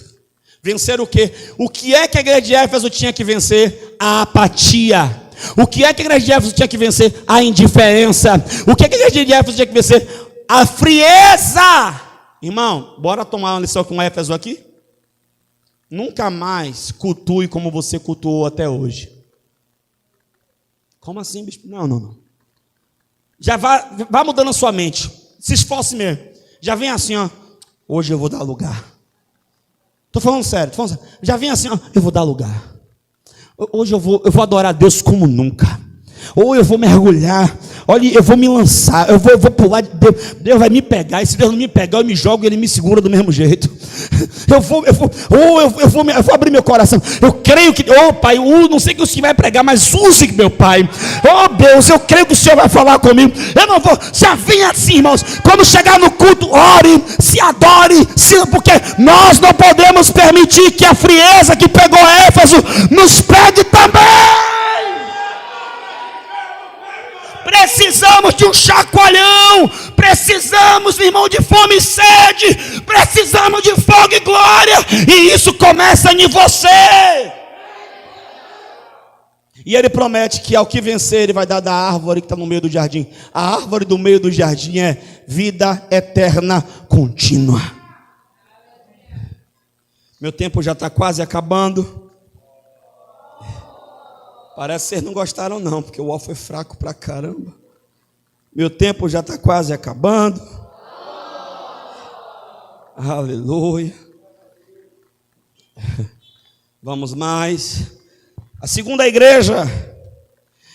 Vencer o quê? O que é que a igreja de Éfeso tinha que vencer? A apatia. O que é que a igreja de Éfeso tinha que vencer? A indiferença. O que é que a igreja de Éfeso tinha que vencer? A frieza. Irmão, bora tomar uma lição com Éfeso aqui? Nunca mais cultue como você cultuou até hoje. Como assim, bispo? Não. Já vá mudando a sua mente. Se esforce mesmo. Já vem assim, ó. Hoje eu vou dar lugar. Estou falando sério. Já vem assim, ó. Eu vou dar lugar. Hoje eu vou adorar a Deus como nunca. Ou eu vou mergulhar. Olha, eu vou me lançar. Eu vou pular. Deus vai me pegar. E se Deus não me pegar, eu me jogo e Ele me segura do mesmo jeito. Eu vou abrir meu coração. Eu creio que, Pai, não sei que o Senhor vai pregar, mas use, meu Pai. Deus, eu creio que o Senhor vai falar comigo. Eu não vou, já vem assim, irmãos. Quando chegar no culto, ore, se adore, porque nós não podemos permitir que a frieza que pegou Éfeso nos pegue também. Precisamos de um chacoalhão. Precisamos, irmão, de fome e sede. Precisamos de fogo e glória. E isso começa em você. E ele promete que ao que vencer, ele vai dar da árvore que está no meio do jardim. A árvore do meio do jardim é vida eterna contínua. Meu tempo já está quase acabando. Parece que vocês não gostaram não, porque o ó foi fraco pra caramba. Meu tempo já está quase acabando. Aleluia. Vamos mais. A segunda igreja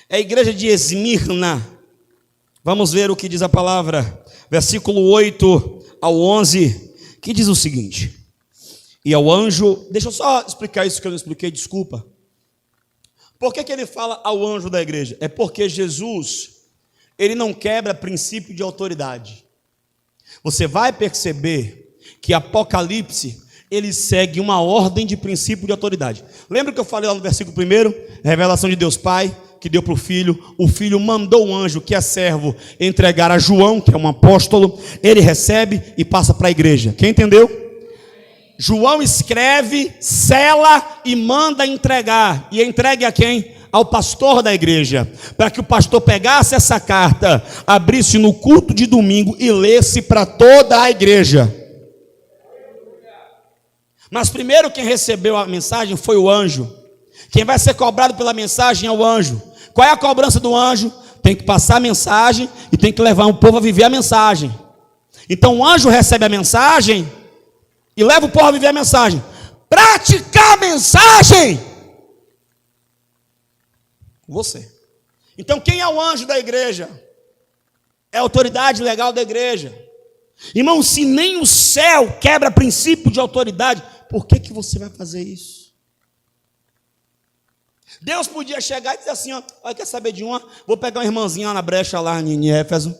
é a igreja de Esmirna. Vamos ver o que diz a palavra. Versículo 8 ao 11, que diz o seguinte. E ao anjo... Deixa eu só explicar isso que eu não expliquei, desculpa. Por que ele fala ao anjo da igreja? É porque Jesus, ele não quebra princípio de autoridade. Você vai perceber que Apocalipse, ele segue uma ordem de princípio de autoridade. Lembra que eu falei lá no versículo 1? Revelação de Deus Pai, que deu para o Filho mandou o anjo, que é servo, entregar a João, que é um apóstolo, ele recebe e passa para a igreja. Quem entendeu? João escreve, sela e manda entregar. E entregue a quem? Ao pastor da igreja. Para que o pastor pegasse essa carta, abrisse no culto de domingo e lesse para toda a igreja. Mas primeiro quem recebeu a mensagem foi o anjo. Quem vai ser cobrado pela mensagem é o anjo. Qual é a cobrança do anjo? Tem que passar a mensagem e tem que levar o povo a viver a mensagem. Então o anjo recebe a mensagem e leva o povo a viver a mensagem. Praticar a mensagem. Você. Então quem é o anjo da igreja? É a autoridade legal da igreja. Irmão, se nem o céu quebra princípio de autoridade, por que você vai fazer isso? Deus podia chegar e dizer assim, ó, quer saber de uma? Vou pegar uma irmãzinha lá na brecha lá em Éfeso.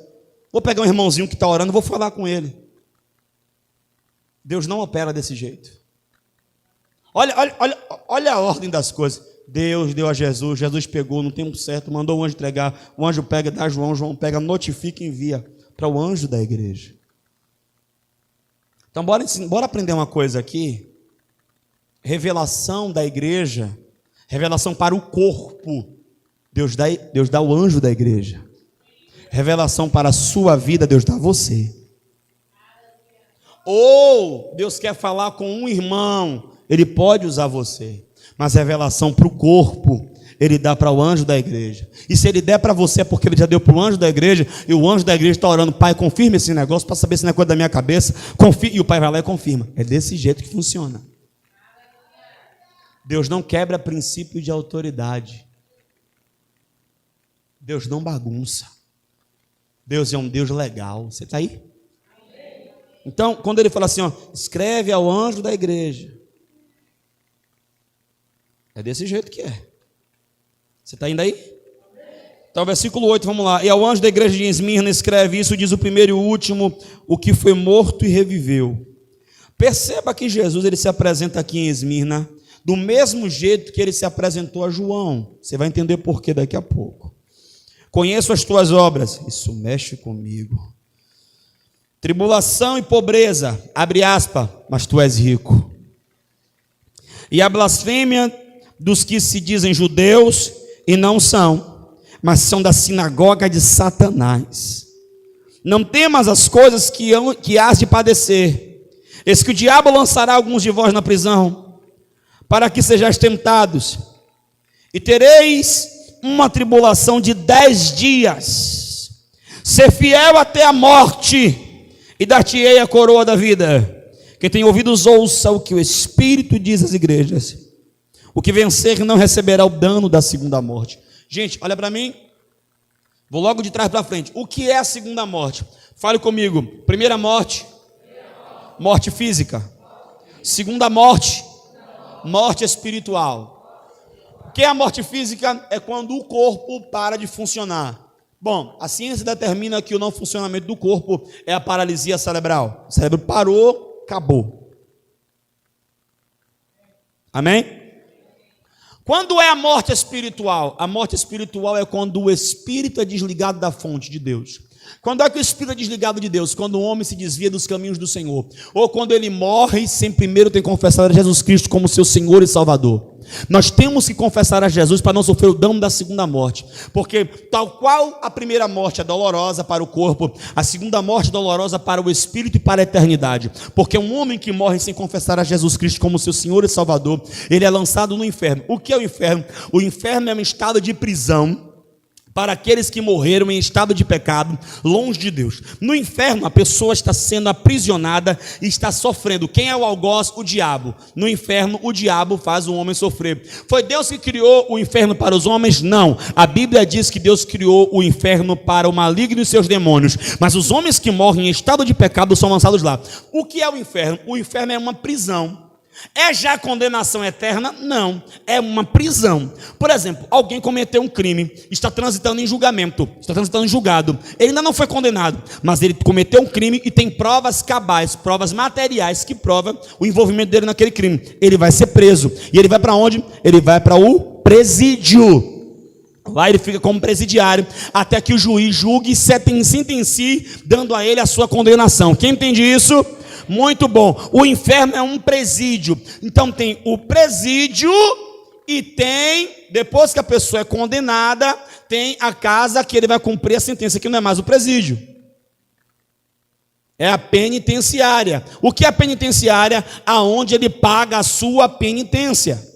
Vou pegar um irmãozinho que está orando, vou falar com ele. Deus não opera desse jeito. Olha a ordem das coisas. Deus deu a Jesus, Jesus pegou no tempo certo, mandou o anjo entregar, o anjo pega, dá a João, João pega, notifica e envia para o anjo da igreja. Então bora aprender uma coisa aqui. Revelação da igreja, revelação para o corpo. Deus dá o anjo da igreja. Revelação para a sua vida, Deus dá a você. Ou Deus quer falar com um irmão, Ele pode usar você. Mas revelação para o corpo, Ele dá para o anjo da igreja. E se Ele der para você é porque Ele já deu para o anjo da igreja. E o anjo da igreja está orando, Pai, confirma esse negócio para saber se não é coisa da minha cabeça. E o Pai vai lá e confirma. É desse jeito que funciona. Deus não quebra princípio de autoridade. Deus não bagunça. Deus é um Deus legal. Você está aí? Então, quando ele fala assim, ó, escreve ao anjo da igreja. É desse jeito que é. Você está indo aí? Então, versículo 8, vamos lá. E ao anjo da igreja de Esmirna escreve isso, diz o primeiro e o último, o que foi morto e reviveu. Perceba que Jesus ele se apresenta aqui em Esmirna do mesmo jeito que ele se apresentou a João. Você vai entender por quê daqui a pouco. Conheço as tuas obras. Isso mexe comigo. Tribulação e pobreza, abre aspas, mas tu és rico. E a blasfêmia dos que se dizem judeus e não são, mas são da sinagoga de Satanás. Não temas as coisas que hás de padecer. Eis que o diabo lançará alguns de vós na prisão, para que sejais tentados, e tereis uma tribulação de 10 dias. Ser fiel até a morte, e dar-te-ei a coroa da vida. Quem tem ouvidos, ouça o que o Espírito diz às igrejas. O que vencer não receberá o dano da segunda morte. Gente, olha para mim. Vou logo de trás para frente. O que é a segunda morte? Fale comigo. Primeira morte, morte física. Segunda morte, morte espiritual. O que é a morte física? É quando o corpo para de funcionar. Bom, a ciência determina que o não funcionamento do corpo é a paralisia cerebral. O cérebro parou, acabou. Amém? Quando é a morte espiritual? A morte espiritual é quando o espírito é desligado da fonte de Deus. Quando é que o espírito é desligado de Deus? Quando o homem se desvia dos caminhos do Senhor. Ou quando ele morre sem primeiro ter confessado a Jesus Cristo como seu Senhor e Salvador. Nós temos que confessar a Jesus para não sofrer o dano da segunda morte. Porque tal qual a primeira morte é dolorosa para o corpo, a segunda morte é dolorosa para o espírito e para a eternidade. Porque um homem que morre sem confessar a Jesus Cristo como seu Senhor e Salvador, ele é lançado no inferno. O que é o inferno? O inferno é um estado de prisão para aqueles que morreram em estado de pecado, longe de Deus. No inferno, a pessoa está sendo aprisionada e está sofrendo. Quem é o algoz? O diabo. No inferno, o diabo faz o homem sofrer. Foi Deus que criou o inferno para os homens? Não. A Bíblia diz que Deus criou o inferno para o maligno e seus demônios. Mas os homens que morrem em estado de pecado são lançados lá. O que é o inferno? O inferno é uma prisão. É já condenação eterna? Não, é uma prisão. Por exemplo, alguém cometeu um crime, está transitando em julgamento, está transitando em julgado. Ele ainda não foi condenado, mas ele cometeu um crime e tem provas cabais, provas materiais que provam o envolvimento dele naquele crime. Ele vai ser preso. E ele vai para onde? Ele vai para o presídio. Lá ele fica como presidiário, até que o juiz julgue e sentencie, dando a ele a sua condenação. Quem entende isso? Muito bom. O inferno é um presídio. Então tem o presídio e tem, depois que a pessoa é condenada, tem a casa que ele vai cumprir a sentença, que não é mais o presídio. É a penitenciária. O que é a penitenciária? Aonde ele paga a sua penitência.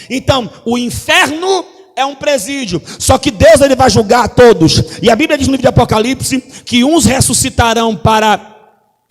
Então, o inferno é um presídio, só que Deus ele vai julgar a todos. E a Bíblia diz no livro de Apocalipse que uns ressuscitarão para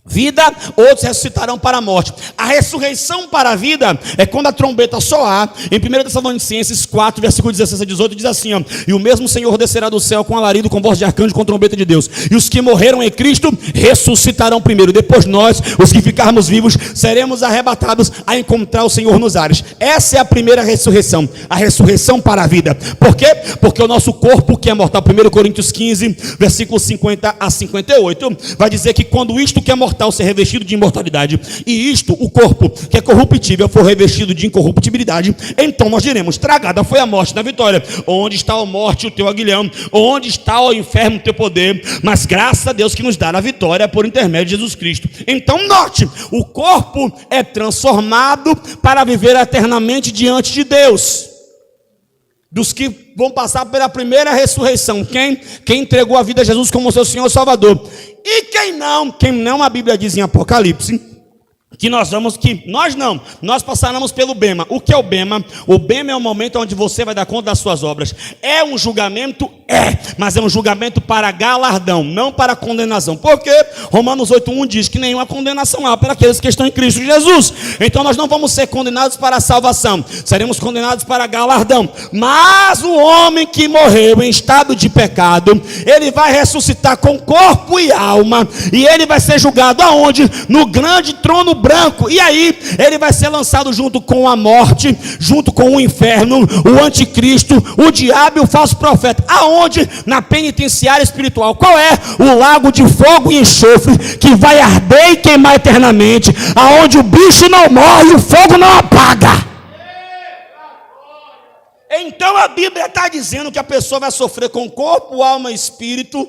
vida, outros ressuscitarão para a morte. A ressurreição para a vida é quando a trombeta soar. Em 1 Tessalonicenses 4, versículo 16 a 18, diz assim, ó, e o mesmo Senhor descerá do céu com alarido, com voz de arcanjo, com trombeta de Deus. E os que morreram em Cristo ressuscitarão primeiro. Depois nós, os que ficarmos vivos, seremos arrebatados a encontrar o Senhor nos ares. Essa é a primeira ressurreição, a ressurreição para a vida. Por quê? Porque o nosso corpo que é mortal, 1 Coríntios 15, versículos 50 a 58, vai dizer que quando isto que é mortal ser revestido de imortalidade, e isto, o corpo que é corruptível, for revestido de incorruptibilidade, então nós diremos, tragada foi a morte na vitória. Onde está a morte, o teu aguilhão? Onde está o inferno, o teu poder? Mas graças a Deus que nos dá a vitória por intermédio de Jesus Cristo. Então note, o corpo é transformado para viver eternamente diante de Deus. Dos que vão passar pela primeira ressurreição. Quem entregou a vida a Jesus como seu Senhor e Salvador. E quem não, a Bíblia diz em Apocalipse, que nós passaremos pelo bema. O que é o bema? O bema é o momento onde você vai dar conta das suas obras. É um julgamento? Mas é um julgamento para galardão, não para condenação. Porque Romanos 8:1 diz que nenhuma condenação há para aqueles que estão em Cristo Jesus. Então nós não vamos ser condenados para a salvação, seremos condenados para galardão. Mas o homem que morreu em estado de pecado, ele vai ressuscitar com corpo e alma, e ele vai ser julgado aonde? No grande trono branco. E aí ele vai ser lançado junto com a morte, junto com o inferno, o anticristo, o diabo e o falso profeta. Aonde? Na penitenciária espiritual. Qual é? O lago de fogo e enxofre, que vai arder e queimar eternamente, aonde o bicho não morre e o fogo não apaga. Então a Bíblia está dizendo que a pessoa vai sofrer com corpo, alma e espírito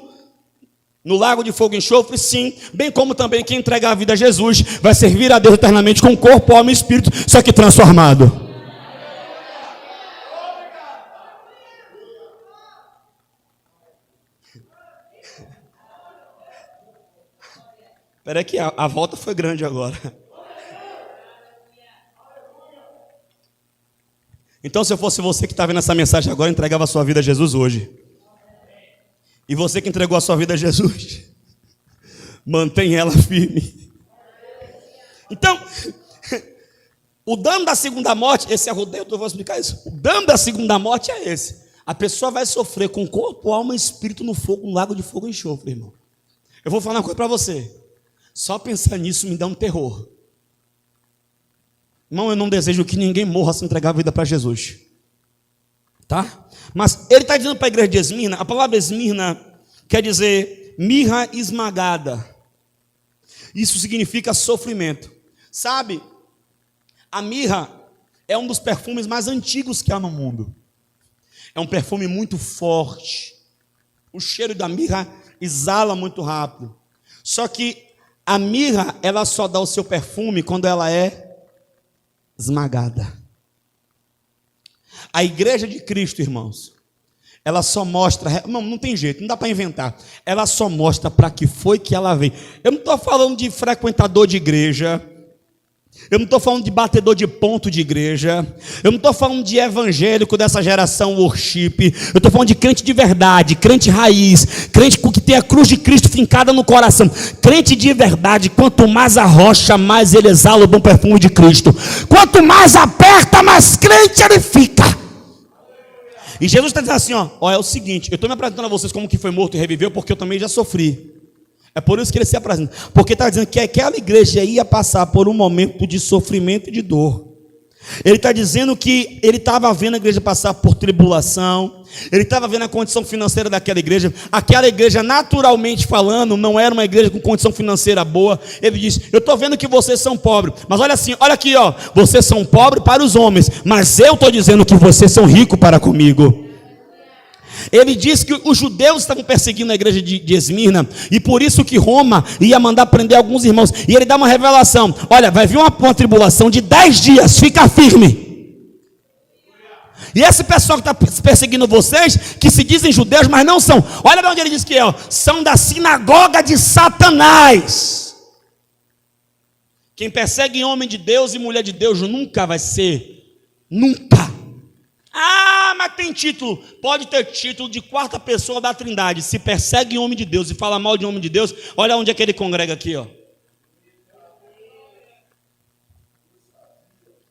no lago de fogo e enxofre, sim, bem como também quem entregar a vida a Jesus vai servir a Deus eternamente com corpo, alma e espírito, só que transformado. Espera que a volta foi grande agora. Então, se eu fosse você que está vendo essa mensagem agora, entregava a sua vida a Jesus hoje. E você que entregou a sua vida a Jesus, mantém ela firme. Então, o dano da segunda morte, esse é rodeio, eu vou explicar isso. O dano da segunda morte é esse. A pessoa vai sofrer com corpo, alma e espírito no fogo, no lago de fogo e enxofre, irmão. Eu vou falar uma coisa para você. Só pensar nisso me dá um terror. Irmão, eu não desejo que ninguém morra sem entregar a vida para Jesus. Tá? Mas ele está dizendo para a igreja de Esmirna, a palavra Esmirna quer dizer mirra esmagada. Isso significa sofrimento. Sabe, a mirra é um dos perfumes mais antigos que há no mundo. É um perfume muito forte. O cheiro da mirra exala muito rápido. Só que a mirra, ela só dá o seu perfume quando ela é esmagada. A igreja de Cristo, irmãos, ela só mostra, não tem jeito, não dá para inventar. Ela só mostra para que foi que ela veio. Eu não estou falando de frequentador de igreja. Eu não estou falando de batedor de ponto de igreja. Eu não estou falando de evangélico dessa geração worship. Eu estou falando de crente de verdade, crente raiz, crente que tem a cruz de Cristo fincada no coração. Crente de verdade, quanto mais arrocha, mais ele exala o bom perfume de Cristo. Quanto mais aperta, mais crente ele fica. E Jesus está dizendo assim, ó, é o seguinte, eu estou me apresentando a vocês como que foi morto e reviveu, porque eu também já sofri. É por isso que ele se apresenta. Porque está dizendo que aquela igreja ia passar por um momento de sofrimento e de dor. Ele está dizendo que ele estava vendo a igreja passar por tribulação. Ele estava vendo a condição financeira daquela igreja. Aquela igreja, naturalmente falando, não era uma igreja com condição financeira boa. Ele diz, eu estou vendo que vocês são pobres. Mas olha assim, olha aqui, ó, vocês são pobres para os homens. Mas eu estou dizendo que vocês são ricos para comigo. Ele diz que os judeus estavam perseguindo a igreja de Esmirna, e por isso que Roma ia mandar prender alguns irmãos. E ele dá uma revelação: olha, vai vir uma tribulação de 10 dias, fica firme. E esse pessoal que está perseguindo vocês, que se dizem judeus, mas não são, olha de onde ele diz que é, ó, são da sinagoga de Satanás. Quem persegue homem de Deus e mulher de Deus nunca vai ser, nunca. Ah, mas tem título. Pode ter título de quarta pessoa da Trindade. Se persegue homem de Deus e fala mal de homem de Deus, olha onde é que ele congrega aqui, ó.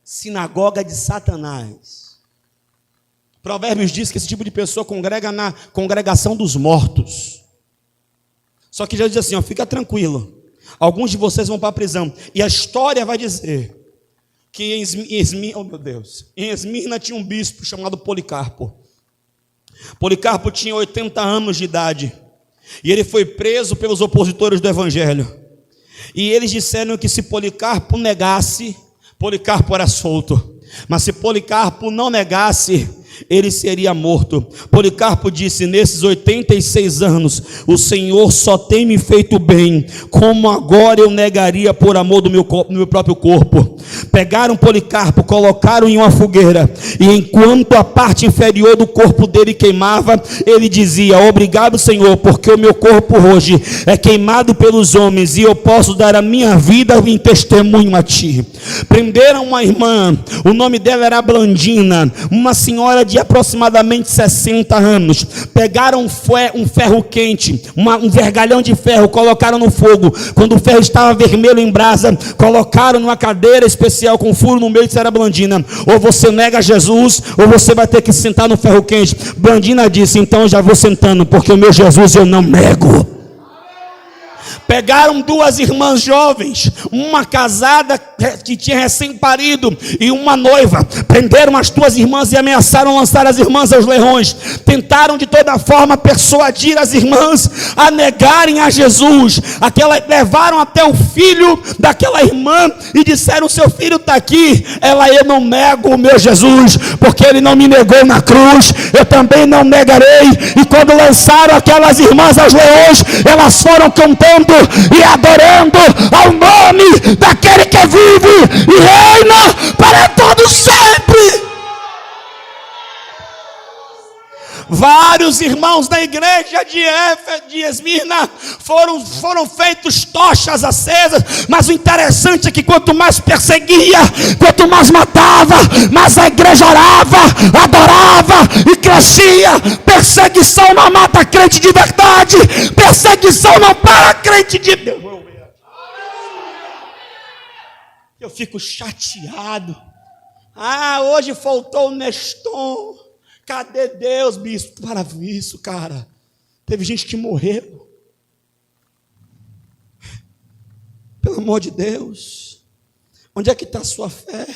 Sinagoga de Satanás. Provérbios diz que esse tipo de pessoa congrega na congregação dos mortos. Só que Jesus diz assim, ó, fica tranquilo. Alguns de vocês vão para a prisão. E a história vai dizer que em Esmirna tinha um bispo chamado Policarpo. Policarpo tinha 80 anos de idade. E ele foi preso pelos opositores do evangelho. E eles disseram que se Policarpo negasse, Policarpo era solto. Mas se Policarpo não negasse, ele seria morto. Policarpo disse, nesses 86 anos, o Senhor só tem me feito bem, como agora eu negaria por amor do meu próprio corpo. Pegaram Policarpo, colocaram em uma fogueira, e enquanto a parte inferior do corpo dele queimava, ele dizia, obrigado Senhor, porque o meu corpo hoje é queimado pelos homens, e eu posso dar a minha vida em testemunho a ti. Prenderam uma irmã, o nome dela era Blandina, uma senhora de aproximadamente 60 anos. Pegaram um ferro quente, um vergalhão de ferro, colocaram no fogo. Quando o ferro estava vermelho em brasa, colocaram numa cadeira especial com furo no meio e disseram a Blandina, ou você nega Jesus, ou você vai ter que sentar no ferro quente. Blandina disse, então eu já vou sentando, porque o meu Jesus eu não nego. Pegaram duas irmãs jovens, uma casada que tinha recém-parido e uma noiva. Prenderam as duas irmãs e ameaçaram lançar as irmãs aos leões. Tentaram de toda forma persuadir as irmãs a negarem a Jesus. Levaram até o filho daquela irmã e disseram, seu filho está aqui. Ela, eu não nego o meu Jesus, porque ele não me negou na cruz, eu também não negarei. E quando lançaram aquelas irmãs aos leões, elas foram cantando e adorando ao nome daquele que vive e reina para todo sempre. vários irmãos da igreja de Esmirna foram feitos tochas acesas, mas o interessante é que quanto mais perseguia, quanto mais matava, mais a igreja orava, adorava e crescia. Perseguição não mata crente de verdade, perseguição não para crente de Deus. Eu fico chateado. Hoje faltou o Neston. Cadê Deus, bispo? Para isso, cara. Teve gente que morreu. Pelo amor de Deus. Onde é que está a sua fé?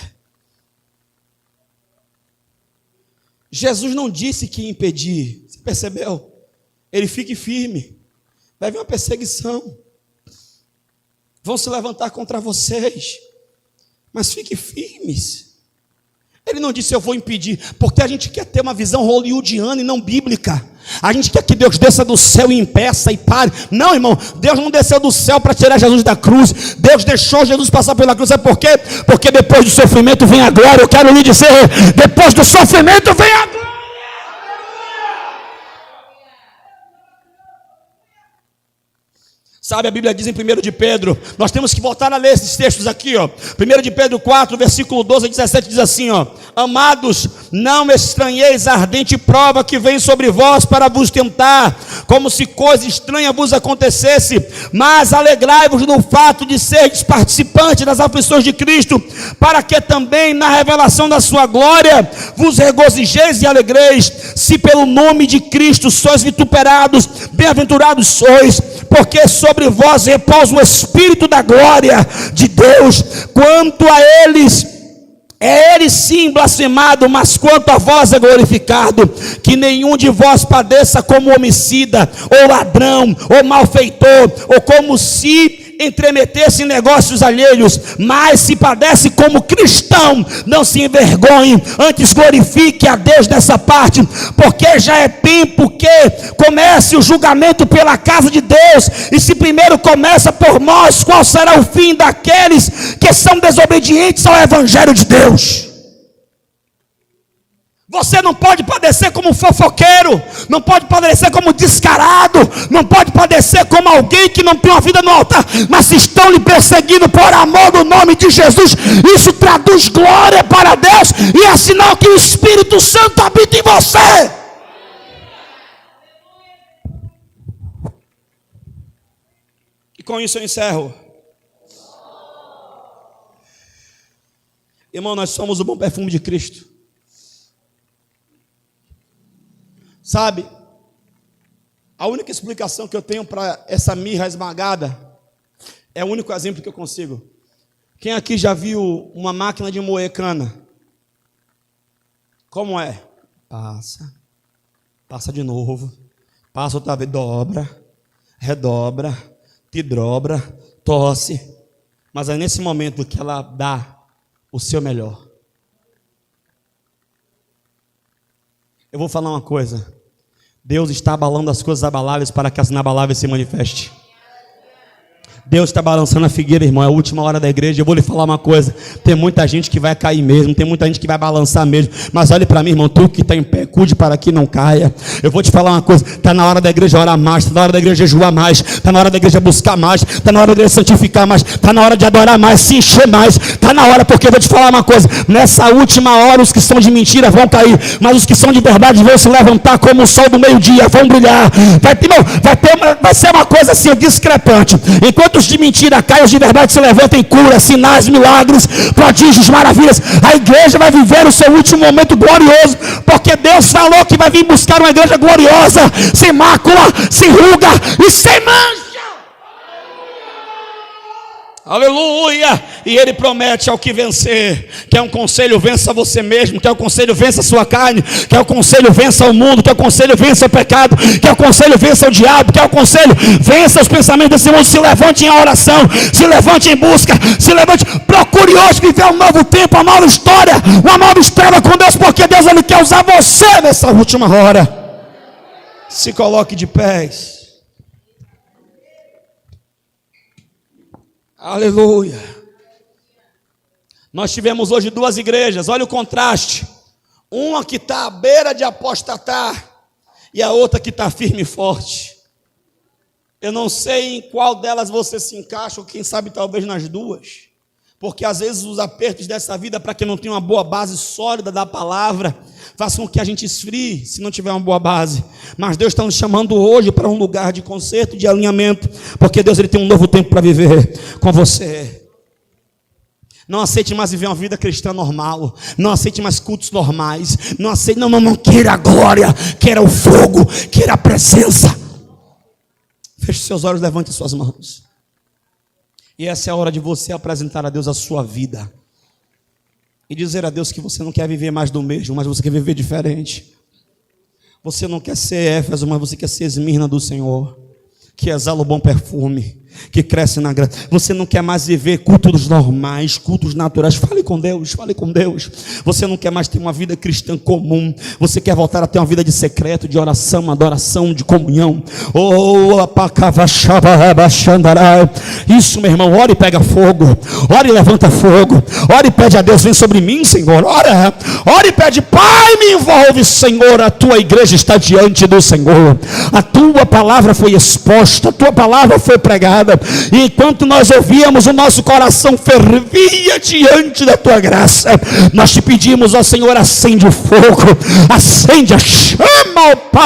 Jesus não disse que ia impedir. Você percebeu? Ele fique firme. Vai vir uma perseguição. Vão se levantar contra vocês. Mas fiquem firmes. Ele não disse eu vou impedir, porque a gente quer ter uma visão hollywoodiana e não bíblica. A gente quer que Deus desça do céu e impeça e pare. Não, irmão, Deus não desceu do céu para tirar Jesus da cruz. Deus deixou Jesus passar pela cruz. Sabe por quê? Porque depois do sofrimento vem a glória. Eu quero lhe dizer, depois do sofrimento vem a glória. Sabe, a Bíblia diz em 1 de Pedro, nós temos que voltar a ler esses textos aqui, ó. 1 de Pedro 4, versículo 12 a 17 diz assim, ó: amados, não estranheis a ardente prova que vem sobre vós para vos tentar, como se coisa estranha vos acontecesse, mas alegrai-vos no fato de seres participantes das aflições de Cristo, para que também na revelação da sua glória vos regozijeis e alegreis, se pelo nome de Cristo sois vituperados, bem-aventurados sois, porque sobre vós repousa o Espírito da glória de Deus. Quanto a eles, é ele sim blasfemado, mas quanto a vós é glorificado. Que nenhum de vós padeça como homicida, ou ladrão, ou malfeitor, ou como se entremetesse em negócios alheios, mas se padece como cristão, não se envergonhe, antes glorifique a Deus nessa parte, porque já é tempo que comece o julgamento pela casa de Deus, e se primeiro começa por nós, qual será o fim daqueles que são desobedientes ao Evangelho de Deus? Você não pode padecer como fofoqueiro, não pode padecer como descarado, não pode padecer como alguém que não tem uma vida no altar, mas se estão lhe perseguindo por amor do nome de Jesus, isso traduz glória para Deus, e é sinal que o Espírito Santo habita em você. E com isso eu encerro. Irmão, nós somos o bom perfume de Cristo. Sabe, a única explicação que eu tenho para essa mirra esmagada é o único exemplo que eu consigo. Quem aqui já viu uma máquina de moer cana? Como é? Passa de novo, passa outra vez, dobra, redobra, te dobra, tosse. Mas é nesse momento que ela dá o seu melhor. Eu vou falar uma coisa. Deus está abalando as coisas abaláveis para que as inabaláveis se manifestem. Deus está balançando a figueira, irmão. É a última hora da igreja. Eu vou lhe falar uma coisa. Tem muita gente que vai cair mesmo. Tem muita gente que vai balançar mesmo. Mas olhe para mim, irmão. Tu que está em pé, cuide para que não caia. Eu vou te falar uma coisa. Está na hora da igreja orar mais. Está na hora da igreja jejuar mais. Está na hora da igreja buscar mais. Está na hora da igreja santificar mais. Está na hora de adorar mais, se encher mais. Está na hora, porque eu vou te falar uma coisa. Nessa última hora, os que são de mentira vão cair. Mas os que são de verdade vão se levantar como o sol do meio-dia. Vão brilhar. Vai ser uma coisa assim, discrepante. Enquanto os de mentira caem, os de verdade se levantam em cura, sinais, milagres, prodígios, maravilhas. A igreja vai viver o seu último momento glorioso, porque Deus falou que vai vir buscar uma igreja gloriosa, sem mácula, sem ruga e sem mancha. Aleluia! E Ele promete ao que vencer, quer um conselho, vença você mesmo, quer um conselho, vença a sua carne, quer um conselho, vença o mundo, quer um conselho, vença o pecado, quer um conselho, vença o diabo, quer um conselho, vença os pensamentos desse mundo. Se levante em oração, se levante em busca, se levante, procure hoje viver um novo tempo, uma nova história com Deus, porque Deus Ele quer usar você nessa última hora. Se coloque de pés. Aleluia. Nós tivemos hoje duas igrejas, olha o contraste. Uma que está à beira de apostatar, e a outra que está firme e forte. Eu não sei em qual delas você se encaixa, ou quem sabe talvez nas duas. Porque às vezes os apertos dessa vida, para quem não tem uma boa base sólida da palavra, façam com que a gente esfrie, se não tiver uma boa base. Mas Deus está nos chamando hoje para um lugar de conserto, de alinhamento, porque Deus ele tem um novo tempo para viver com você. Não aceite mais viver uma vida cristã normal. Não aceite mais cultos normais. Não aceite, não queira a glória, queira o fogo, queira a presença. Feche seus olhos, levante suas mãos. E essa é a hora de você apresentar a Deus a sua vida. E dizer a Deus que você não quer viver mais do mesmo, mas você quer viver diferente. Você não quer ser Éfeso, mas você quer ser Esmirna do Senhor, que exala o bom perfume, que cresce na graça. Você não quer mais viver cultos normais, cultos naturais. Fale com Deus, fale com Deus. Você não quer mais ter uma vida cristã comum. Você quer voltar a ter uma vida de secreto, de oração, adoração, de comunhão. Isso, meu irmão, ora e pega fogo. Ora e levanta fogo. Ora e pede a Deus, vem sobre mim, Senhor. Ora e pede, Pai, me envolve, Senhor. A tua igreja está diante do Senhor. A tua palavra foi exposta, a tua palavra foi pregada. E enquanto nós ouvíamos, o nosso coração fervia diante da tua graça. Nós te pedimos, ó Senhor, acende o fogo, acende a chama, ó Pai.